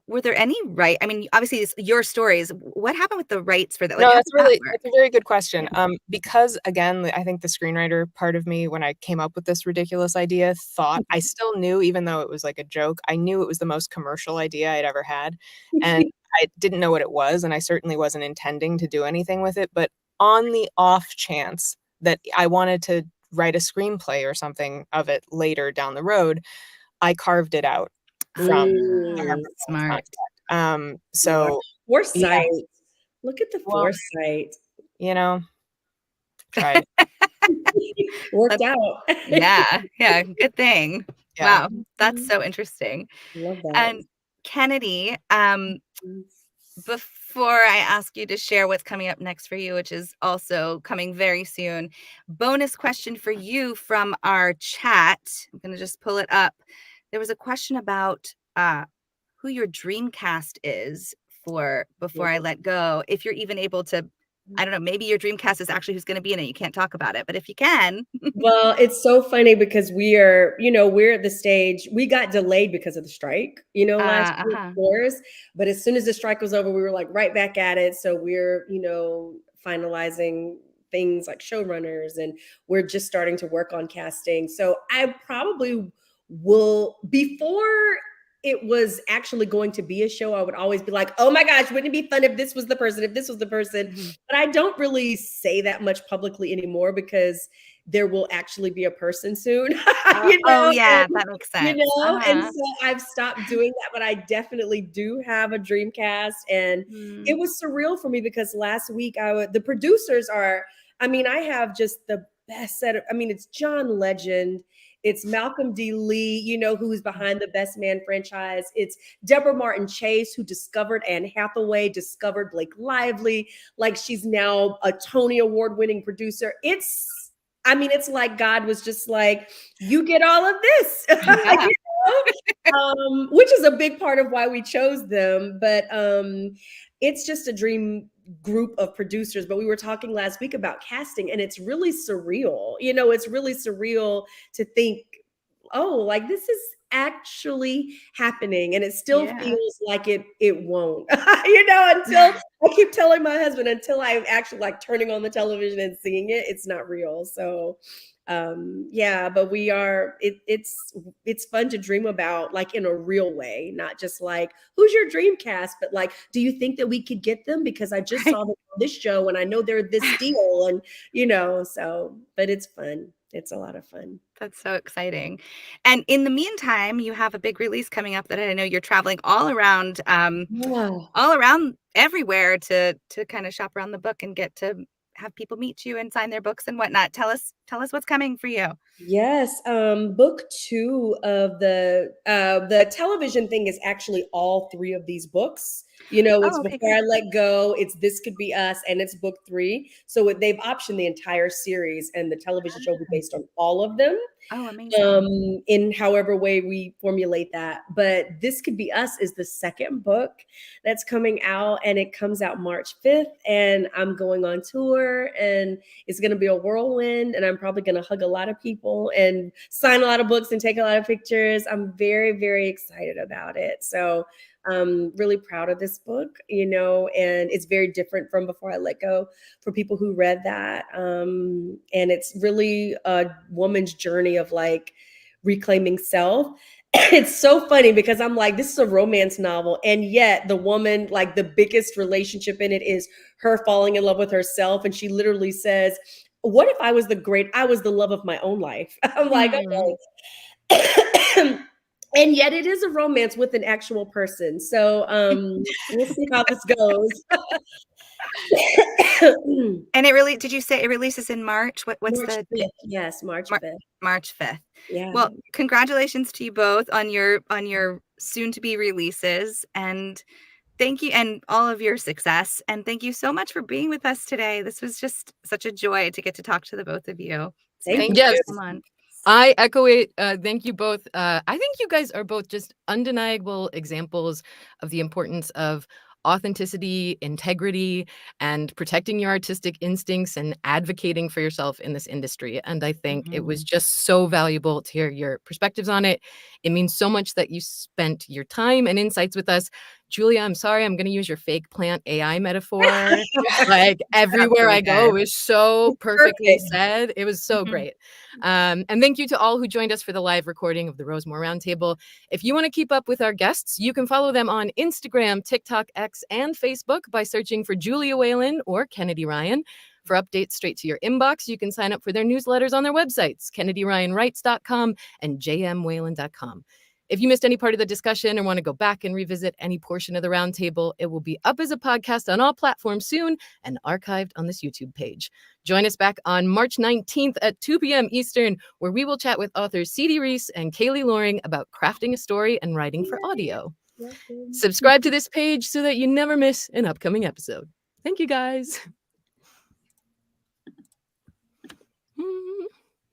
Were there any I mean, obviously it's your stories. What happened with the rights for that? Like, No, how did that work? that's a very good question. Yeah. Because again, I think the screenwriter part of me, when I came up with this ridiculous idea, thought I still knew, even though it was like a joke, I knew it was the most commercial idea I'd ever had, and I didn't know what it was, and I certainly wasn't intending to do anything with it, but on the off chance that I wanted to write a screenplay or something of it later down the road, I carved it out from the Mm, Harper Collins Smart. contract. wow. So yeah, Foresight. Look at the well, foresight. you know, tried. Worked That's out. Yeah, yeah, good thing. Yeah. Wow, that's Mhm. so interesting. Love that. And Kennedy, Mhm. before I ask you to share what's coming up next for you, which is also coming very soon, bonus question for you from our chat. I'm gonna just pull it up. There was a question about who your dream cast is for Before I Let Go, if you're even able to I don't know, maybe your dream cast is actually who's going to be in it. You can't talk about it, but if you can. Well, it's so funny because we're at the stage, we got delayed because of the strike, last year, of course. But as soon as the strike was over, we were like right back at it. So we're, finalizing things like showrunners, and we're just starting to work on casting. So I probably will, before it was actually going to be a show, I would always be like, oh my gosh, wouldn't it be fun if this was the person, if this was the person? Mm-hmm. But I don't really say that much publicly anymore because there will actually be a person soon. Oh yeah, that makes sense. And so I've stopped doing that, but I definitely do have a dream cast. And it was surreal for me because last week the producers are, I have just the best set of, it's John Legend. It's Malcolm D. Lee, who's behind the Best Man franchise. It's Deborah Martin Chase, who discovered Anne Hathaway, discovered Blake Lively. Like, she's now a Tony Award-winning producer. It's like God was just like, you get all of this, which is a big part of why we chose them. But it's just a dream group of producers. But we were talking last week about casting, and it's really surreal. It's really surreal to think, oh, like this is actually happening, and it still feels like it won't, until I keep telling my husband, until I'm actually like turning on the television and seeing it, it's not real. So but we are, it's fun to dream about, like, in a real way, not just like, who's your dream cast, but like, do you think that we could get them because I just saw them on this show and I know they're this deal, and but it's fun. It's a lot of fun. That's so exciting. And in the meantime, you have a big release coming up that I know you're traveling all around everywhere to kind of shop around the book and get to have people meet you and sign their books and whatnot. Tell us what's coming for you. Yes. Book 2 of the television thing is actually all 3 of these books. It's Before I Let Go, it's This Could Be Us, and it's book 3. So they've optioned the entire series, and the television show will be based on all of them. Oh, amazing. In however way we formulate that. But This Could Be Us is the second book that's coming out, and it comes out March 5th. And I'm going on tour, and it's going to be a whirlwind, and I'm probably going to hug a lot of people and sign a lot of books and take a lot of pictures. I'm very, very excited about it. So I'm really proud of this book, and it's very different from Before I Let Go for people who read that. And it's really a woman's journey of like reclaiming self. It's so funny because I'm like, this is a romance novel, and yet the woman, like, the biggest relationship in it is her falling in love with herself. And she literally says, what if I was the love of my own life? I'm like, okay. And yet it is a romance with an actual person. So we'll see how this goes. And did you say it releases in March? What's March 5th. Yes, March 5th. March 5th. Yeah. Well, congratulations to you both on your soon to be releases, and thank you, and all of your success. And thank you so much for being with us today. This was just such a joy to get to talk to the both of you. Thank you. Yes. I echo it. Thank you both. I think you guys are both just undeniable examples of the importance of authenticity, integrity, and protecting your artistic instincts and advocating for yourself in this industry. And I think it was just so valuable to hear your perspectives on it. It means so much that you spent your time and insights with us. Julia, I'm sorry, I'm going to use your fake plant AI metaphor. Like, everywhere I go is so perfectly said. It was so great. And thank you to all who joined us for the live recording of the Rosemoor Roundtable. If you want to keep up with our guests, you can follow them on Instagram, TikTok, X, and Facebook by searching for Julia Whelan or Kennedy Ryan. For updates straight to your inbox, you can sign up for their newsletters on their websites, kennedyryanwrites.com and jmwhelan.com. If you missed any part of the discussion or want to go back and revisit any portion of the roundtable, it will be up as a podcast on all platforms soon and archived on this YouTube page. Join us back on March 19th at 2 p.m. Eastern, where we will chat with authors C.D. Reese and Kaylee Loring about crafting a story and writing for audio. Subscribe to this page so that you never miss an upcoming episode. Thank you, guys.